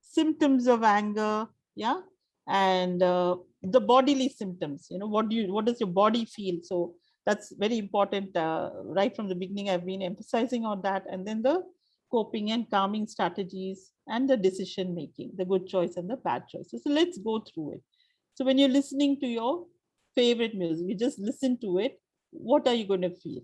symptoms of anger, yeah, and the bodily symptoms. What does your body feel? So that's very important. Right from the beginning, I've been emphasizing on that. And then the coping and calming strategies, and the decision making, the good choice and the bad choice. So let's go through it. So when you're listening to your favorite music, you just listen to it. What are you going to feel?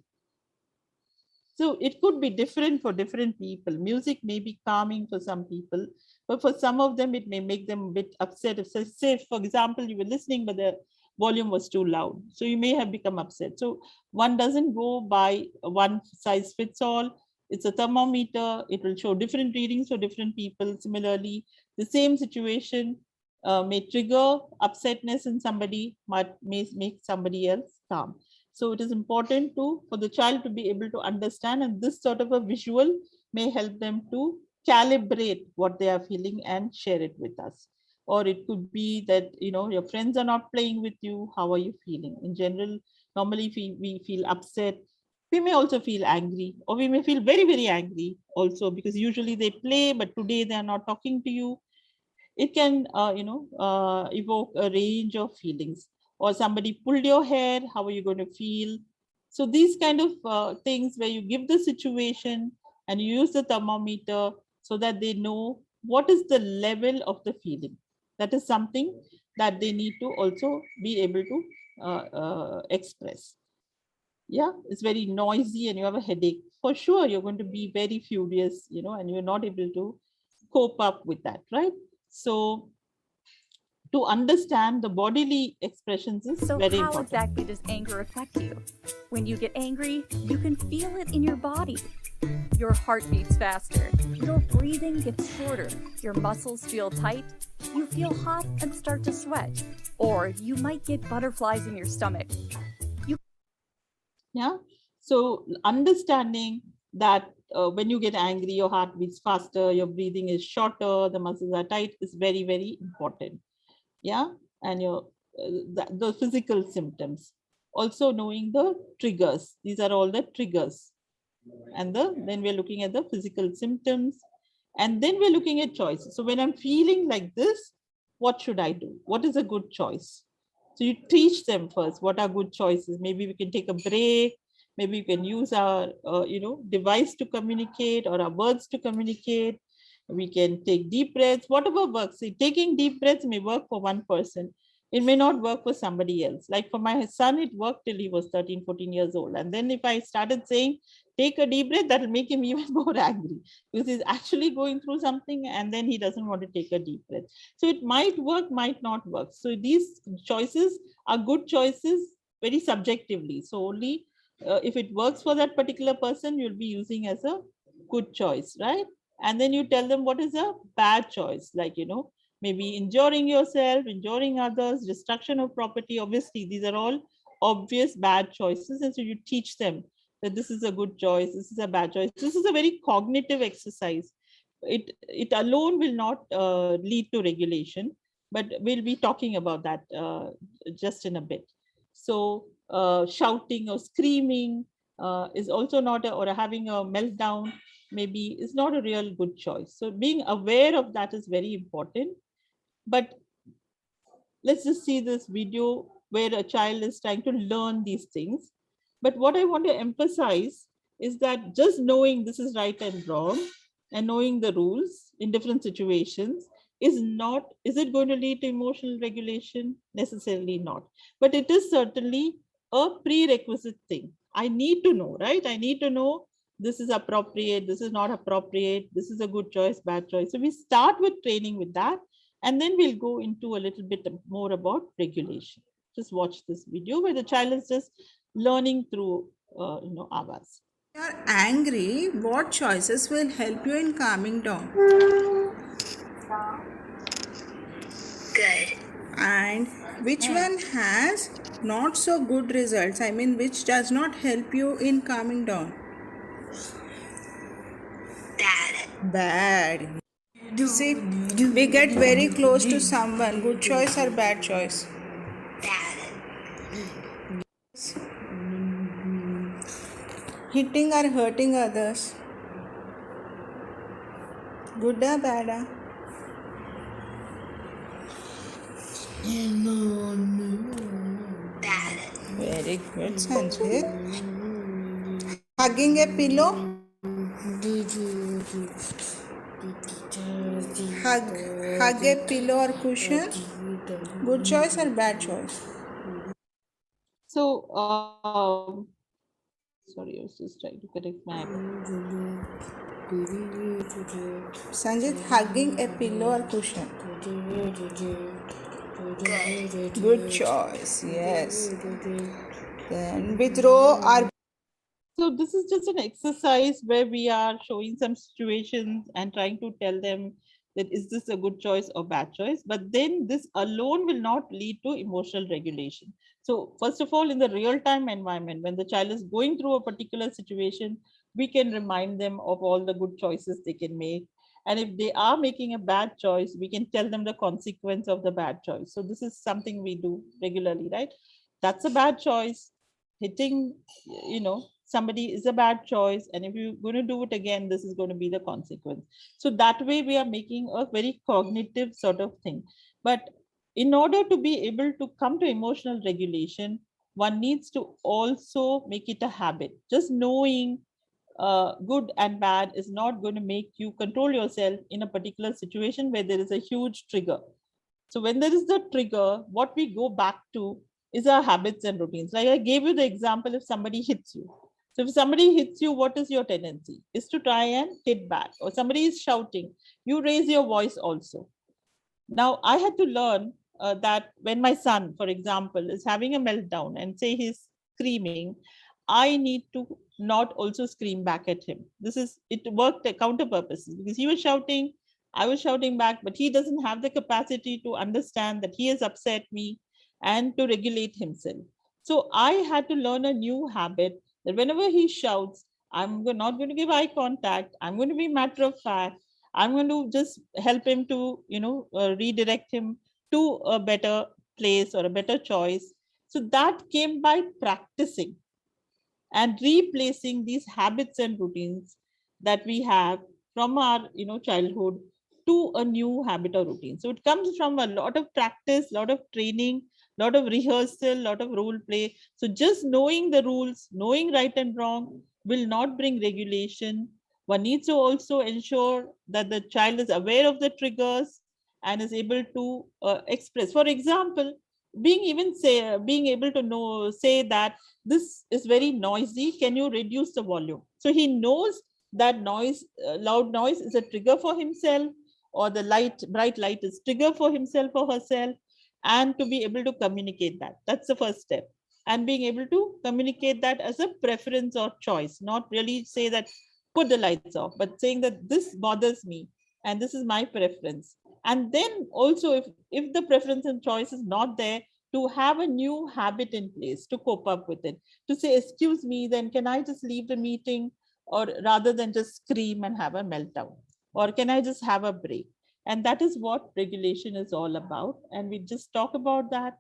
So it could be different for different people. Music may be calming for some people, but for some of them, it may make them a bit upset. If, say, for example, you were listening, but the volume was too loud, so you may have become upset. So one doesn't go by one size fits all. It's a thermometer. It will show different readings for different people. Similarly, the same situation may trigger upsetness in somebody, may make somebody else calm. So it is important for the child to be able to understand, and this sort of a visual may help them to calibrate what they are feeling and share it with us. Or it could be that, your friends are not playing with you. How are you feeling? In general, normally if we feel upset, we may also feel angry, or we may feel very, very angry also, because usually they play, but today they are not talking to you. It can, evoke a range of feelings. Or somebody pulled your hair, how are you going to feel? So these kind of things where you give the situation and you use the thermometer so that they know what is the level of the feeling. That is something that they need to also be able to express. Yeah, it's very noisy and you have a headache. For sure, you're going to be very furious, and you're not able to cope up with that, right? So to understand the bodily expressions is very important. So how exactly does anger affect you? When you get angry, you can feel it in your body. Your heart beats faster, your breathing gets shorter, your muscles feel tight, you feel hot and start to sweat, or you might get butterflies in your stomach. Yeah, so understanding that when you get angry, your heart beats faster, your breathing is shorter, the muscles are tight is very, very important. Yeah, and the physical symptoms. Also knowing the triggers. These are all the triggers. And then we're looking at the physical symptoms. And then we're looking at choices. So when I'm feeling like this, what should I do? What is a good choice? So you teach them first, what are good choices? Maybe we can take a break. Maybe we can use our, device to communicate, or our words to communicate. We can take deep breaths, whatever works. See, taking deep breaths may work for one person. It may not work for somebody else. Like for my son, it worked till he was 13, 14 years old. And then if I started saying, take a deep breath, that'll make him even more angry, because he's actually going through something and then he doesn't want to take a deep breath. So it might work, might not work. So these choices are good choices very subjectively. So only if it works for that particular person, you'll be using as a good choice, right? And then you tell them what is a bad choice, like, maybe injuring yourself, injuring others, destruction of property. Obviously, these are all obvious bad choices. And so you teach them that this is a good choice, this is a bad choice. This is a very cognitive exercise. It alone will not lead to regulation, but we'll be talking about that just in a bit. So shouting or screaming is also not, or having a meltdown maybe is not a real good choice. So being aware of that is very important. But let's just see this video where a child is trying to learn these things. But what I want to emphasize is that just knowing this is right and wrong and knowing the rules in different situations is it going to lead to emotional regulation? Necessarily not. But it is certainly a prerequisite thing. I need to know, right? I need to know this is appropriate, this is not appropriate, this is a good choice, bad choice. So we start with training with that, and then we'll go into a little bit more about regulation. Just watch this video where the child is just learning through, Avaz. When you're angry, what choices will help you in calming down? Good. And which one has not so good results? I mean, which does not help you in calming down? Bad. Bad. See, we get very close to someone. Good choice or bad choice? Bad. Hitting or hurting others? Good or bad? Bad. Very good, Sanjit. Hugging a pillow? Hug a pillow or cushion? Good choice or bad choice? So, sorry, I was just trying to correct my. Sanjit, hugging a pillow or cushion? Good. Good choice, yes. Then withdraw or. So this is just an exercise where we are showing some situations and trying to tell them that is this a good choice or bad choice. But then this alone will not lead to emotional regulation. So first of all, in the real-time environment, when the child is going through a particular situation, we can remind them of all the good choices they can make. And if they are making a bad choice, we can tell them the consequence of the bad choice. So this is something we do regularly, right? That's a bad choice. Hitting, somebody is a bad choice. And if you're going to do it again, this is going to be the consequence. So that way we are making a very cognitive sort of thing. But in order to be able to come to emotional regulation, one needs to also make it a habit. Just knowing good and bad is not going to make you control yourself in a particular situation where there is a huge trigger. So when there is the trigger, what we go back to is our habits and routines. Like I gave you the example, if somebody hits you. So if somebody hits you, what is your tendency? Is to try and hit back. Or somebody is shouting, you raise your voice also. Now I had to learn that when my son, for example, is having a meltdown and say he's screaming, I need to not also scream back at him. It worked at counter purposes because he was shouting, I was shouting back, but he doesn't have the capacity to understand that he has upset me and to regulate himself. So I had to learn a new habit that whenever he shouts, I'm not going to give eye contact. I'm going to be matter of fact. I'm going to just help him to, redirect him to a better place or a better choice. So that came by practicing and replacing these habits and routines that we have from our childhood to a new habit or routine. So it comes from a lot of practice, lot of training, lot of rehearsal, lot of role play. So just knowing the rules, knowing right and wrong will not bring regulation. One needs to also ensure that the child is aware of the triggers and is able to express. For example, being able to say that this is very noisy, can you reduce the volume? So he knows that loud noise is a trigger for himself, or the bright light is trigger for himself or herself, and to be able to communicate that. That's the first step. And being able to communicate that as a preference or choice, not really say that put the lights off, but saying that this bothers me and this is my preference. And then also if the preference and choice is not there, to have a new habit in place to cope up with it, to say, excuse me, then can I just leave the meeting, or rather than just scream and have a meltdown, or can I just have a break? And that is what regulation is all about. And we just talk about that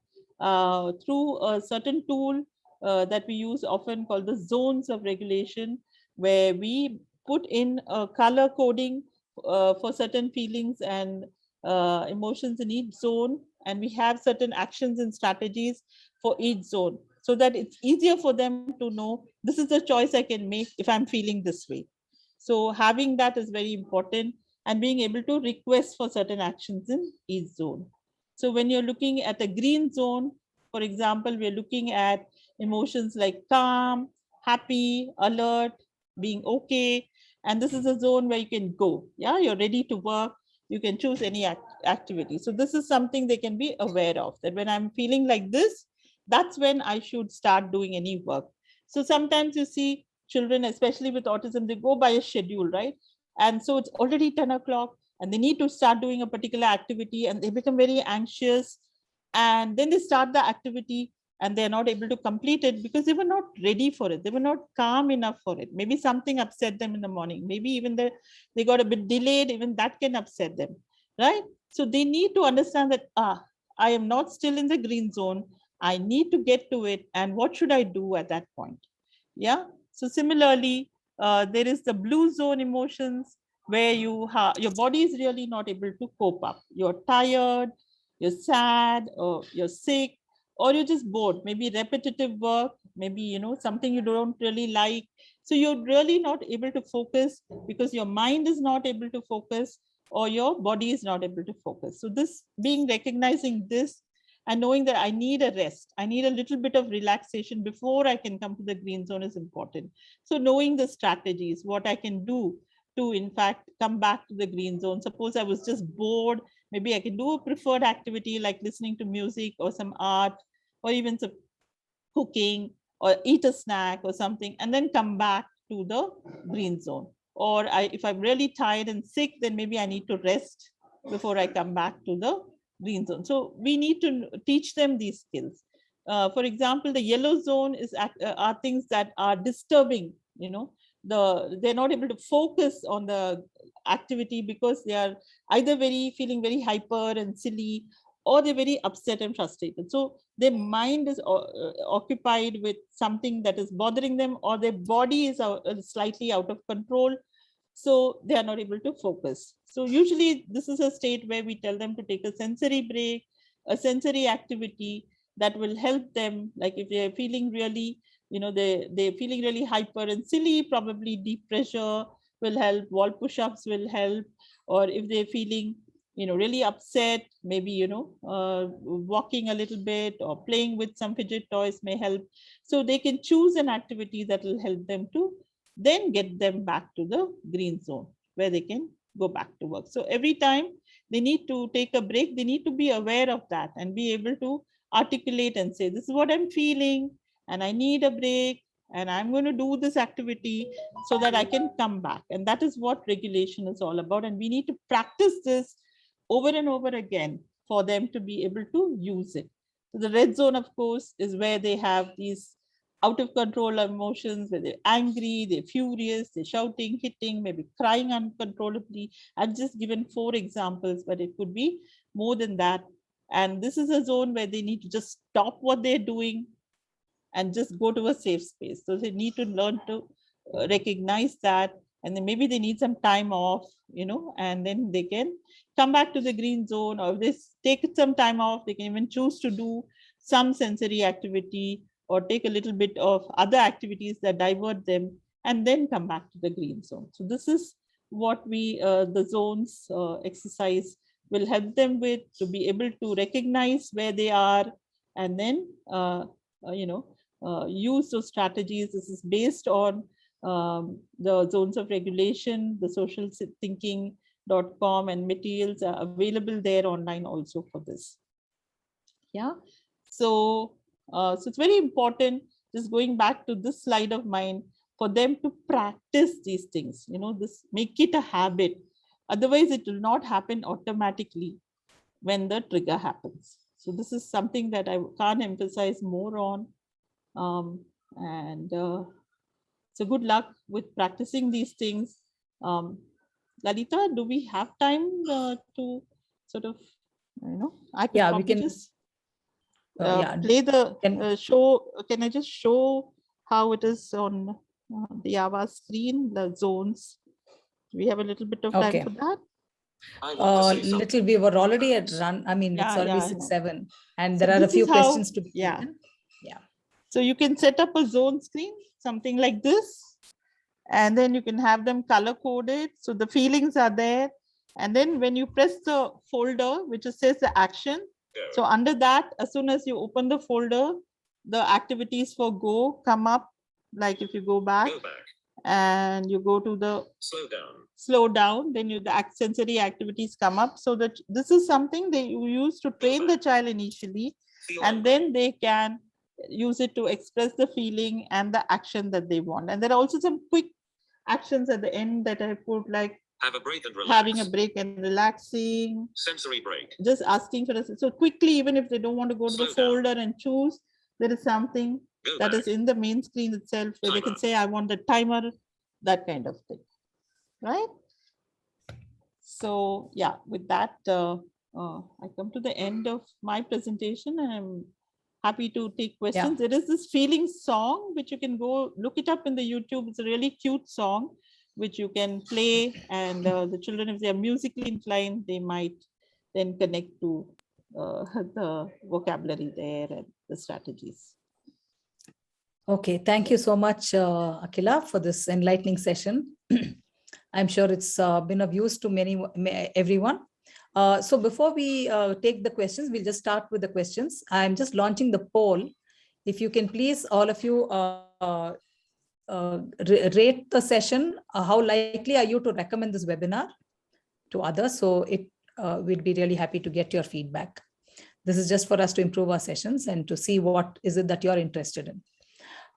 through a certain tool that we use often called the zones of regulation, where we put in color coding for certain feelings and emotions in each zone, and we have certain actions and strategies for each zone, so that it's easier for them to know this is the choice I can make if I'm feeling this way. So having that is very important, and being able to request for certain actions in each zone. So when you're looking at a green zone, for example, we're looking at emotions like calm, happy, alert, being okay. And this is a zone where you can go. Yeah, you're ready to work. You can choose any activity. So this is something they can be aware of, that when I'm feeling like this, that's when I should start doing any work. So sometimes you see children, especially with autism, they go by a schedule, right? And so it's already 10 o'clock and they need to start doing a particular activity, and they become very anxious. And then they start the activity and they're not able to complete it because they were not ready for it. They were not calm enough for it. Maybe something upset them in the morning. Maybe even they got a bit delayed, even that can upset them, right? So they need to understand that, I am not still in the green zone. I need to get to it. And what should I do at that point? Yeah. So similarly, there is the blue zone emotions, where your body is really not able to cope up. You're tired, you're sad, or you're sick, or you're just bored. Maybe repetitive work, maybe something you don't really like. So you're really not able to focus because your mind is not able to focus, or your body is not able to focus. So this recognizing this and knowing that I need a rest, I need a little bit of relaxation before I can come to the green zone is important. So knowing the strategies, what I can do to in fact come back to the green zone. Suppose I was just bored, maybe I can do a preferred activity like listening to music or some art, or even some cooking, or eat a snack or something, and then come back to the green zone. Or if I'm really tired and sick, then maybe I need to rest before I come back to the green zone. So we need to teach them these skills. For example, the yellow zone are things that are disturbing. They're not able to focus on the activity because they are either feeling very hyper and silly, or they're very upset and frustrated. So their mind is occupied with something that is bothering them, or their body is slightly out of control. So they are not able to focus. So usually this is a state where we tell them to take a sensory break, a sensory activity that will help them. Like if they're feeling really, they're feeling really hyper and silly, probably deep pressure will help, wall push-ups will help. Or if they're feeling really upset, maybe walking a little bit or playing with some fidget toys may help. So they can choose an activity that will help them to then get them back to the green zone where they can go back to work. So every time they need to take a break, they need to be aware of that and be able to articulate and say, this is what I'm feeling and I need a break and I'm going to do this activity so that I can come back. And that is what regulation is all about. And we need to practice this over and over again for them to be able to use it. So the red zone, of course, is where they have these out of control emotions, where they're angry, they're furious, they're shouting, hitting, maybe crying uncontrollably. I've just given 4 examples, but it could be more than that. And this is a zone where they need to just stop what they're doing and just go to a safe space. So they need to learn to recognize that, and then maybe they need some time off, and then they can come back to the green zone. Or if they take some time off, they can even choose to do some sensory activity or take a little bit of other activities that divert them and then come back to the green zone. So this is what the zones exercise will help them with, to be able to recognize where they are and then use those strategies. This is based on the zones of regulation, the socialthinking.com, and materials are available there online also for this. Yeah. So it's very important, just going back to this slide of mine, for them to practice these things, make it a habit. Otherwise, it will not happen automatically when the trigger happens. So this is something that I can't emphasize more on. So good luck with practicing these things. Lalita, do we have time to sort of, I could Yeah, we probably can just yeah, play the show. Can I just show how it is on the Avaz screen, the zones? We have a little bit of time okay. for that. Little, we were already at run. I mean, it's already I know. 6-7, and So there are a this few is how- questions to be yeah. taken. Yeah. So you can set up a zone screen, something like this, and then you can have them color coded. So the feelings are there. And then when you press the folder, which says the action, so under that, as soon as you open the folder, the activities for go come up. Like if you go back and you go to the slow down, then the sensory activities come up. So that this is something that you use to train the child initially, and then they can use it to express the feeling and the action that they want. And there are also some quick actions at the end that I put, like Have a break and relax. having a break and relaxing, Sensory break. just asking for us. So quickly, even if they don't want to go to the Slow down. folder and choose, there is something Go that back. is in the main screen itself where they can Timer. say, I want the timer, that kind of thing, right? So yeah, with that, I come to the end of my presentation, and I'm happy to take questions. There is this feeling song, which you can go look it up in the YouTube. It's a really cute song, which you can play, and the children, if they are musically inclined, they might then connect to the vocabulary there and the strategies. Okay, thank you so much, Akila, for this enlightening session. I'm sure it's been of use to everyone. So before we take the questions, we'll just start with the questions. I'm just launching the poll. If you can please, all of you, rate the session. How likely are you to recommend this webinar to others? So we'd be really happy to get your feedback. This is just for us to improve our sessions and to see what is it that you're interested in.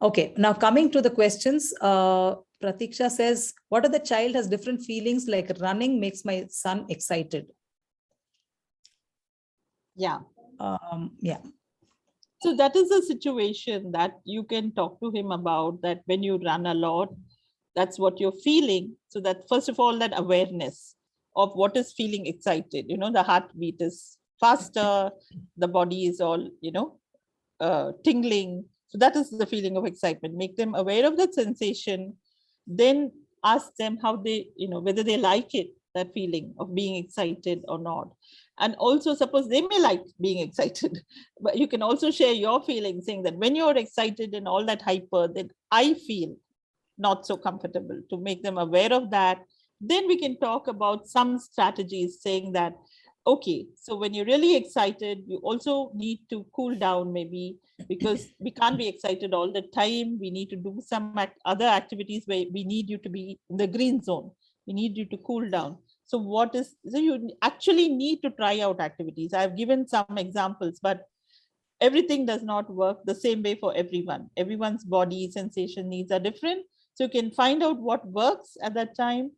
Okay, now coming to the questions, Pratiksha says, what if the child has different feelings, like running makes my son excited? Yeah. Yeah. So that is a situation that you can talk to him about, that when you run a lot, that's what you're feeling. So that first of all, that awareness of what is feeling excited, the heartbeat is faster, the body is all, tingling. So that is the feeling of excitement. Make them aware of that sensation, then ask them how they, whether they like it, that feeling of being excited or not. And also, suppose they may like being excited, but you can also share your feelings, saying that when you're excited and all that hyper, then I feel not so comfortable, to make them aware of that. Then we can talk about some strategies, saying that, okay, so when you're really excited, you also need to cool down, maybe, because we can't be excited all the time. We need to do some other activities where we need you to be in the green zone. We need you to cool down. So you actually need to try out activities. I've given some examples, but everything does not work the same way for everyone. Everyone's body sensation needs are different. So you can find out what works at that time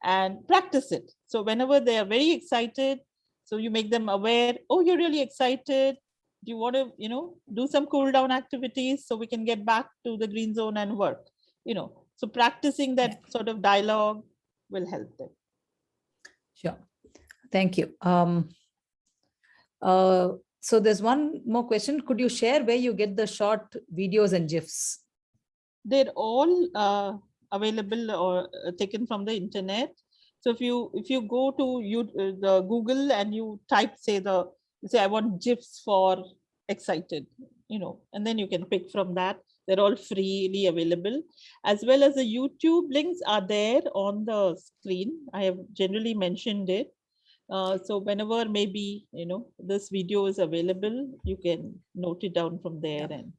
and practice it. So whenever they are very excited, so you make them aware, oh, you're really excited. Do you want to, do some cool down activities so we can get back to the green zone and work, so practicing that sort of dialogue will help them. Sure. Thank you. So there's one more question. Could you share where you get the short videos and GIFs? They're all available or taken from the internet. So if you go to the Google and you type, say I want GIFs for excited, and then you can pick from that. They're all freely available, as well as the YouTube links are there on the screen. I have generally mentioned it. So whenever maybe, this video is available, you can note it down from there. And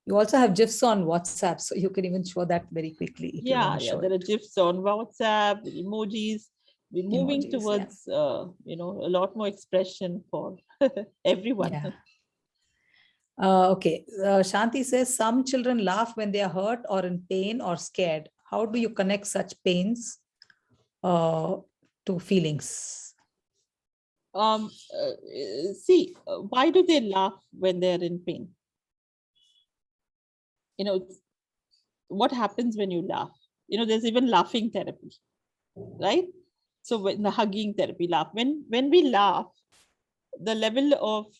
you also have GIFs on WhatsApp, so you can even show that very quickly. Yeah, there are GIFs on WhatsApp, emojis. We're moving towards, a lot more expression for everyone. Yeah. Okay, Shanti says, some children laugh when they are hurt or in pain or scared. How do you connect such pains to feelings? Why do they laugh when they're in pain? What happens when you laugh? There's even laughing therapy, right? So when the hugging therapy, laugh. When we laugh, the level of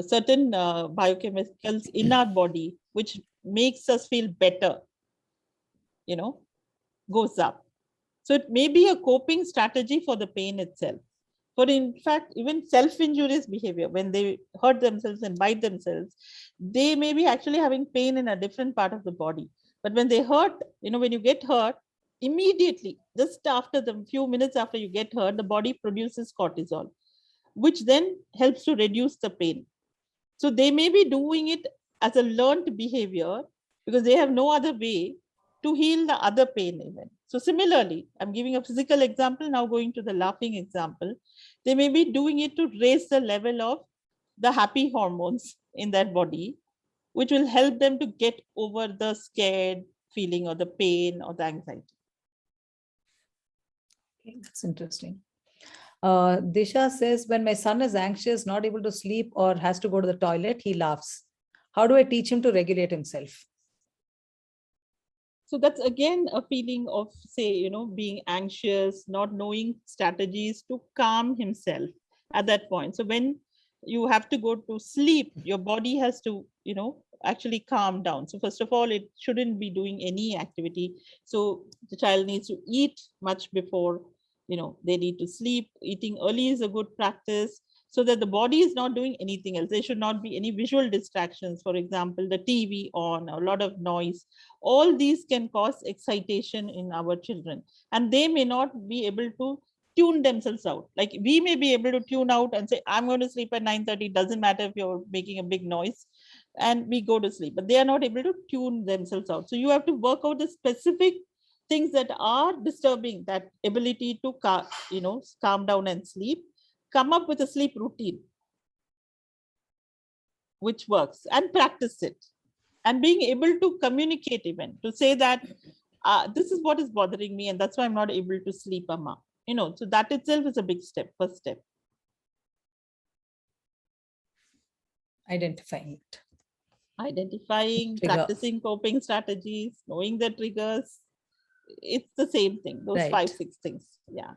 certain biochemicals in our body, which makes us feel better, goes up. So it may be a coping strategy for the pain itself. For in fact, even self-injurious behavior, when they hurt themselves and bite themselves, they may be actually having pain in a different part of the body. But when they hurt, when you get hurt, immediately, just after the few minutes after you get hurt, the body produces cortisol, which then helps to reduce the pain. So they may be doing it as a learned behavior because they have no other way to heal the other pain even. So similarly, I'm giving a physical example, now going to the laughing example. They may be doing it to raise the level of the happy hormones in their body, which will help them to get over the scared feeling or the pain or the anxiety. Okay, that's interesting. Disha says, when my son is anxious, not able to sleep, or has to go to the toilet, he laughs. How do I teach him to regulate himself? So that's again a feeling of, say, being anxious, not knowing strategies to calm himself at that point. So when you have to go to sleep, your body has to, actually calm down. So first of all, it shouldn't be doing any activity. So the child needs to eat much before, they need to sleep. Eating early is a good practice, so that the body is not doing anything else. There should not be any visual distractions. For example, the TV on, a lot of noise. All these can cause excitation in our children, and they may not be able to tune themselves out. Like we may be able to tune out and say, I'm going to sleep at 9:30. Doesn't matter if you're making a big noise, and we go to sleep. But they are not able to tune themselves out. So you have to work out the specific things that are disturbing that ability to calm down and sleep. Come up with a sleep routine which works, and practice it, and being able to communicate, even to say that this is what is bothering me and that's why I'm not able to sleep, Amma. So that itself is a big step, first step. Identifying it. Practicing coping strategies, knowing the triggers. It's the same thing, those Right. 5-6 things. Yeah.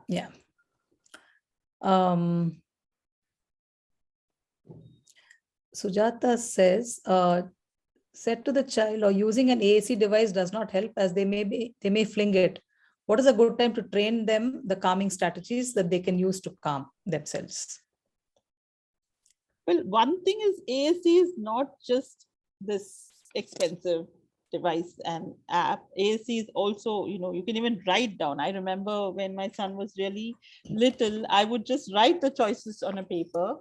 Sujata says, said to the child, or using an AAC device does not help, as they may fling it. What is a good time to train them the calming strategies that they can use to calm themselves? Well, one thing is, AAC is not just this expensive device and app. AAC is also, you can even write down. I remember when my son was really little, I would just write the choices on a paper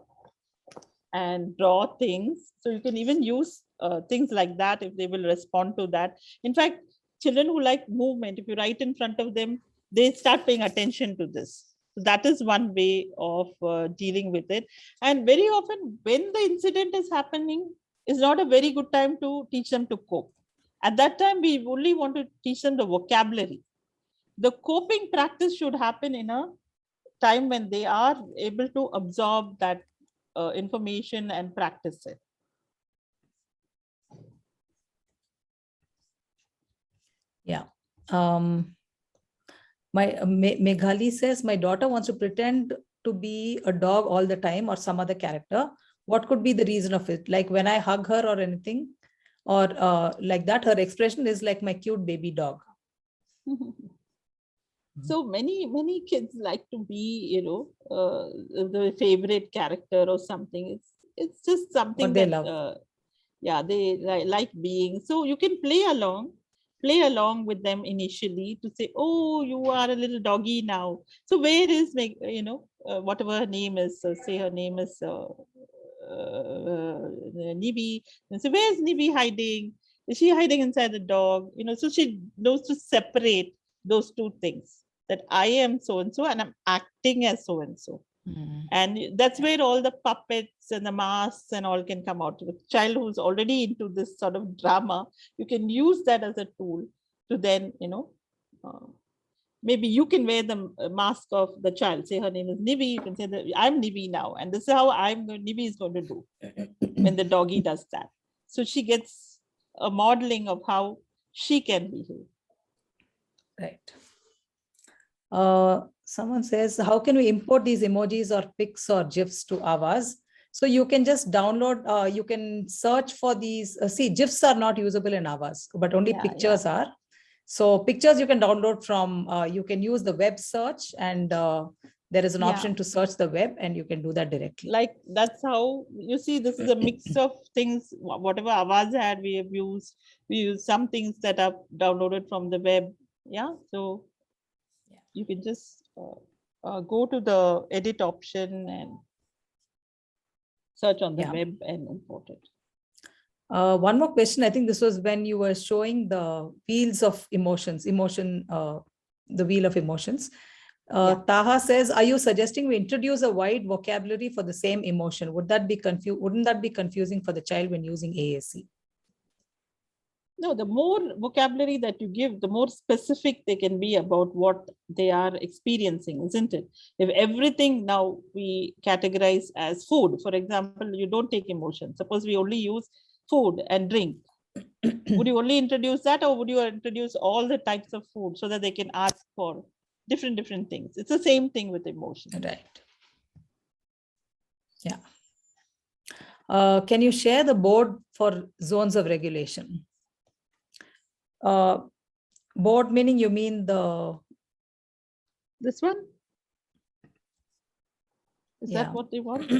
and draw things. So you can even use things like that if they will respond to that. In fact, children who like movement, if you write in front of them, they start paying attention to this. So that is one way of dealing with it. And very often when the incident is happening, is not a very good time to teach them to cope. At that time, we only want to teach them the vocabulary. The coping practice should happen in a time when they are able to absorb that information and practice it. Yeah. Meghali says, my daughter wants to pretend to be a dog all the time or some other character. What could be the reason of it? Like when I hug her or anything, or like that, her expression is like my cute baby dog. So many kids like to be, the favorite character or something. It's just something they that love. They like being. So you can play along with them initially to say, oh, you are a little doggy now. So where is, whatever her name is, say her name is Nibi. And so where's Nibi hiding? Is she hiding inside the dog? So she knows to separate those two things, that I am so-and-so and I'm acting as so-and-so. And that's where all the puppets and the masks and all can come out. The child who's already into this sort of drama, you can use that as a tool to then, maybe you can wear the mask of the child. Say her name is Nibi. You can say that I'm Nibi now, and this is how Nibi is going to do when the doggy does that. So she gets a modeling of how she can behave. Right. Someone says, how can we import these emojis or pics or GIFs to Avaz? So you can just download, you can search for these. See, GIFs are not usable in Avaz, but only pictures are. So pictures you can download from, you can use the web search, and there is an option to search the web, and you can do that directly. Like that's how you see, this is a mix of things. Whatever Avaz had, we have used. We use some things that are downloaded from the web. Yeah, so you can just go to the edit option and search on the web and import it. One more question. I think this was when you were showing the wheels of emotions, the wheel of emotions. Taha says, are you suggesting we introduce a wide vocabulary for the same emotion? Wouldn't that be confusing for the child when using AAC? No, the more vocabulary that you give, the more specific they can be about what they are experiencing, isn't it? If everything now we categorize as food, for example, you don't take emotion. Suppose we only use food and drink. Would you only introduce that, or would you introduce all the types of food so that they can ask for different things? It's the same thing with emotion. Right. Yeah. Can you share the board for zones of regulation? Board meaning you mean this one? Is that what they want?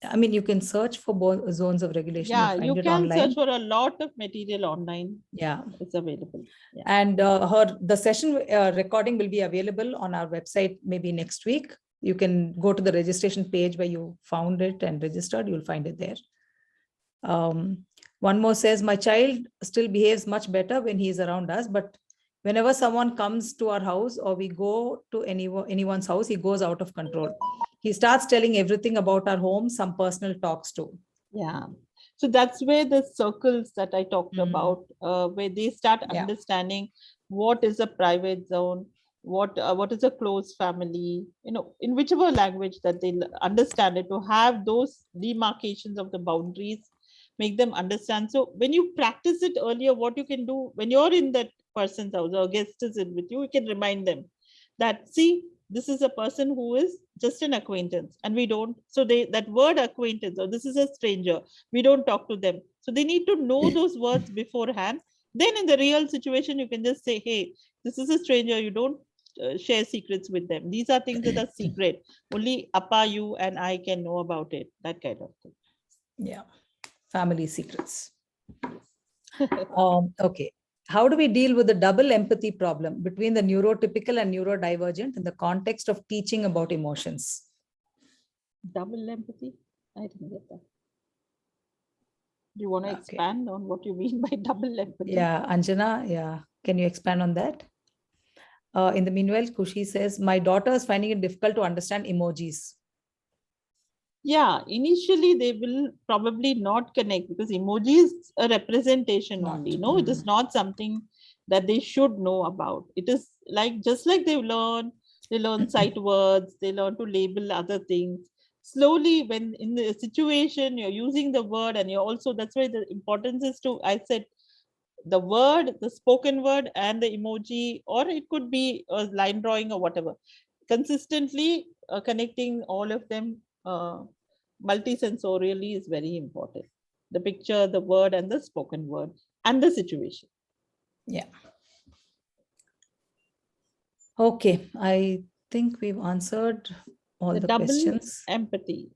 I mean, you can search for zones of regulation. Yeah, you can online. search for a lot of material online. Yeah, it's available. Yeah. And the session recording will be available on our website maybe next week. You can go to the registration page where you found it and registered. You'll find it there. One more says, my child still behaves much better when he is around us, but whenever someone comes to our house or we go to anyone's house, he goes out of control. He starts telling everything about our home, some personal talks too. Yeah. So that's where the circles that I talked about, where they start understanding what is a private zone, what is a close family, in whichever language that they understand it, to have those demarcations of the boundaries, make them understand. So when you practice it earlier, what you can do when you're in that person's house or guest is in with you, you can remind them that, see, this is a person who is just an acquaintance, and we don't, so that word acquaintance, or this is a stranger, we don't talk to them. So they need to know those words beforehand. Then in the real situation, you can just say, hey, this is a stranger, you don't share secrets with them. These are things that are secret. Only Appa, you and I can know about it. That kind of thing. Yeah. Family secrets. Okay. How do we deal with the double empathy problem between the neurotypical and neurodivergent in the context of teaching about emotions? Double empathy? I didn't get that. Do you want to expand on what you mean by double empathy? Yeah, Anjana, can you expand on that? In the meanwhile, Kushi says, my daughter is finding it difficult to understand emojis. Yeah, initially they will probably not connect because emoji is a representation only. No, it is not something that they should know about. It is like, just like they learn sight words, they learn to label other things. Slowly, when in the situation you're using the word, and you're also, that's why the importance is to, I said, the word, the spoken word, and the emoji, or it could be a line drawing or whatever. Consistently connecting all of them multisensorially is very important. The picture, the word, and the spoken word, and the situation. Yeah. Okay, I think we've answered all the questions. Empathy.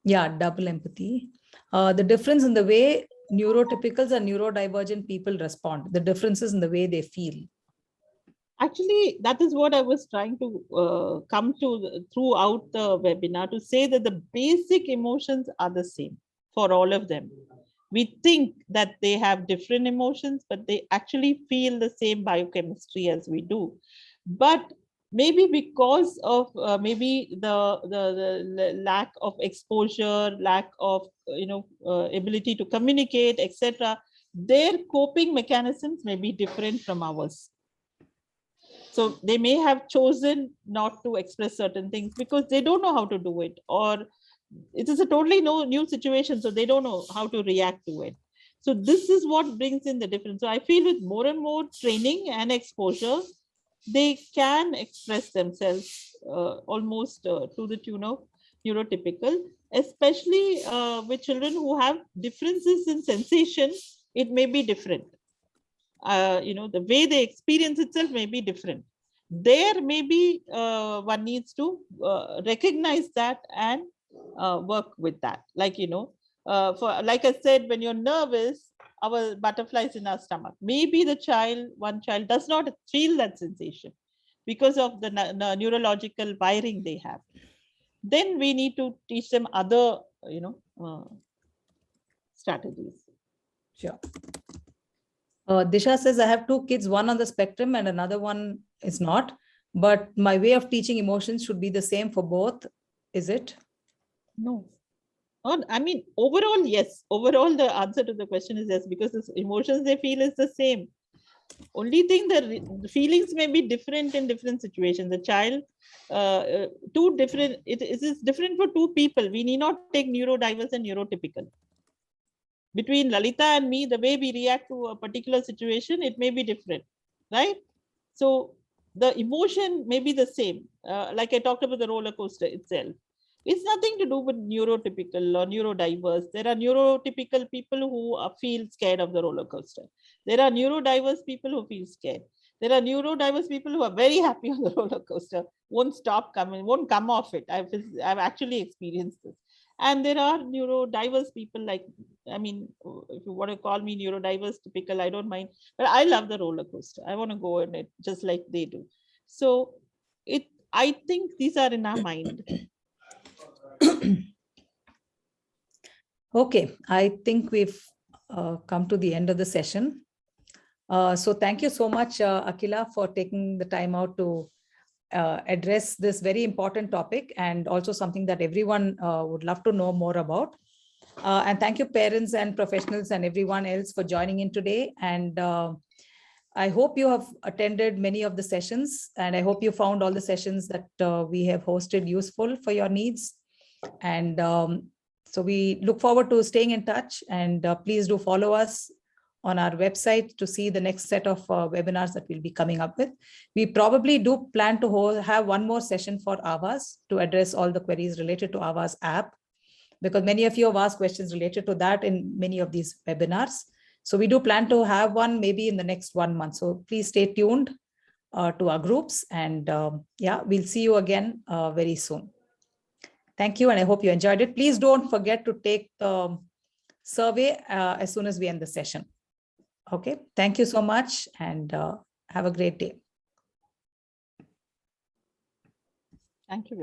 Yeah, double empathy. The difference in the way neurotypicals and neurodivergent people respond, the differences in the way they feel. Actually, that is what I was trying to come to throughout the webinar, to say that the basic emotions are the same for all of them. We think that they have different emotions, but they actually feel the same biochemistry as we do. But maybe because of maybe the lack of exposure, lack of ability to communicate, etc., their coping mechanisms may be different from ours. So they may have chosen not to express certain things because they don't know how to do it, or it is a totally new situation, so they don't know how to react to it. So this is what brings in the difference. So I feel with more and more training and exposure, they can express themselves almost to the tune of neurotypical, especially with children who have differences in sensation. It may be different. The way they experience itself may be different. There maybe one needs to recognize that and work with that. Like, like I said, when you're nervous, our butterflies in our stomach. Maybe one child does not feel that sensation because of the neurological wiring they have. Then we need to teach them other, strategies. Sure. Disha says, I have two kids, one on the spectrum and another one is not. But my way of teaching emotions should be the same for both. Is it? No. I mean, overall, yes. Overall, the answer to the question is yes, because the emotions they feel is the same. Only thing, the feelings may be different in different situations. The child, it is different for two people. We need not take neurodiverse and neurotypical. Between Lalita and me, the way we react to a particular situation, it may be different, right? So the emotion may be the same. Like I talked about the roller coaster itself. It's nothing to do with neurotypical or neurodiverse. There are neurotypical people who feel scared of the roller coaster. There are neurodiverse people who feel scared. There are neurodiverse people who are very happy on the roller coaster, won't stop coming, won't come off it. I've actually experienced this. And there are neurodiverse people like, I mean, if you want to call me neurodiverse typical, I don't mind, but I love the roller coaster. I want to go on it just like they do. So I think these are in our mind. Okay, I think we've come to the end of the session. So thank you so much, Akila, for taking the time out to address this very important topic, and also something that everyone would love to know more about. And thank you, parents and professionals and everyone else, for joining in today. And I hope you have attended many of the sessions, and I hope you found all the sessions that we have hosted useful for your needs. And so we look forward to staying in touch, and please do follow us on our website to see the next set of webinars that we'll be coming up with. We probably do plan to have one more session for Avaz to address all the queries related to Avaz app, because many of you have asked questions related to that in many of these webinars. So we do plan to have one maybe in the next 1 month. So please stay tuned to our groups, and yeah, we'll see you again very soon. Thank you, and I hope you enjoyed it. Please don't forget to take the survey as soon as we end the session. Okay, thank you so much, and have a great day. Thank you.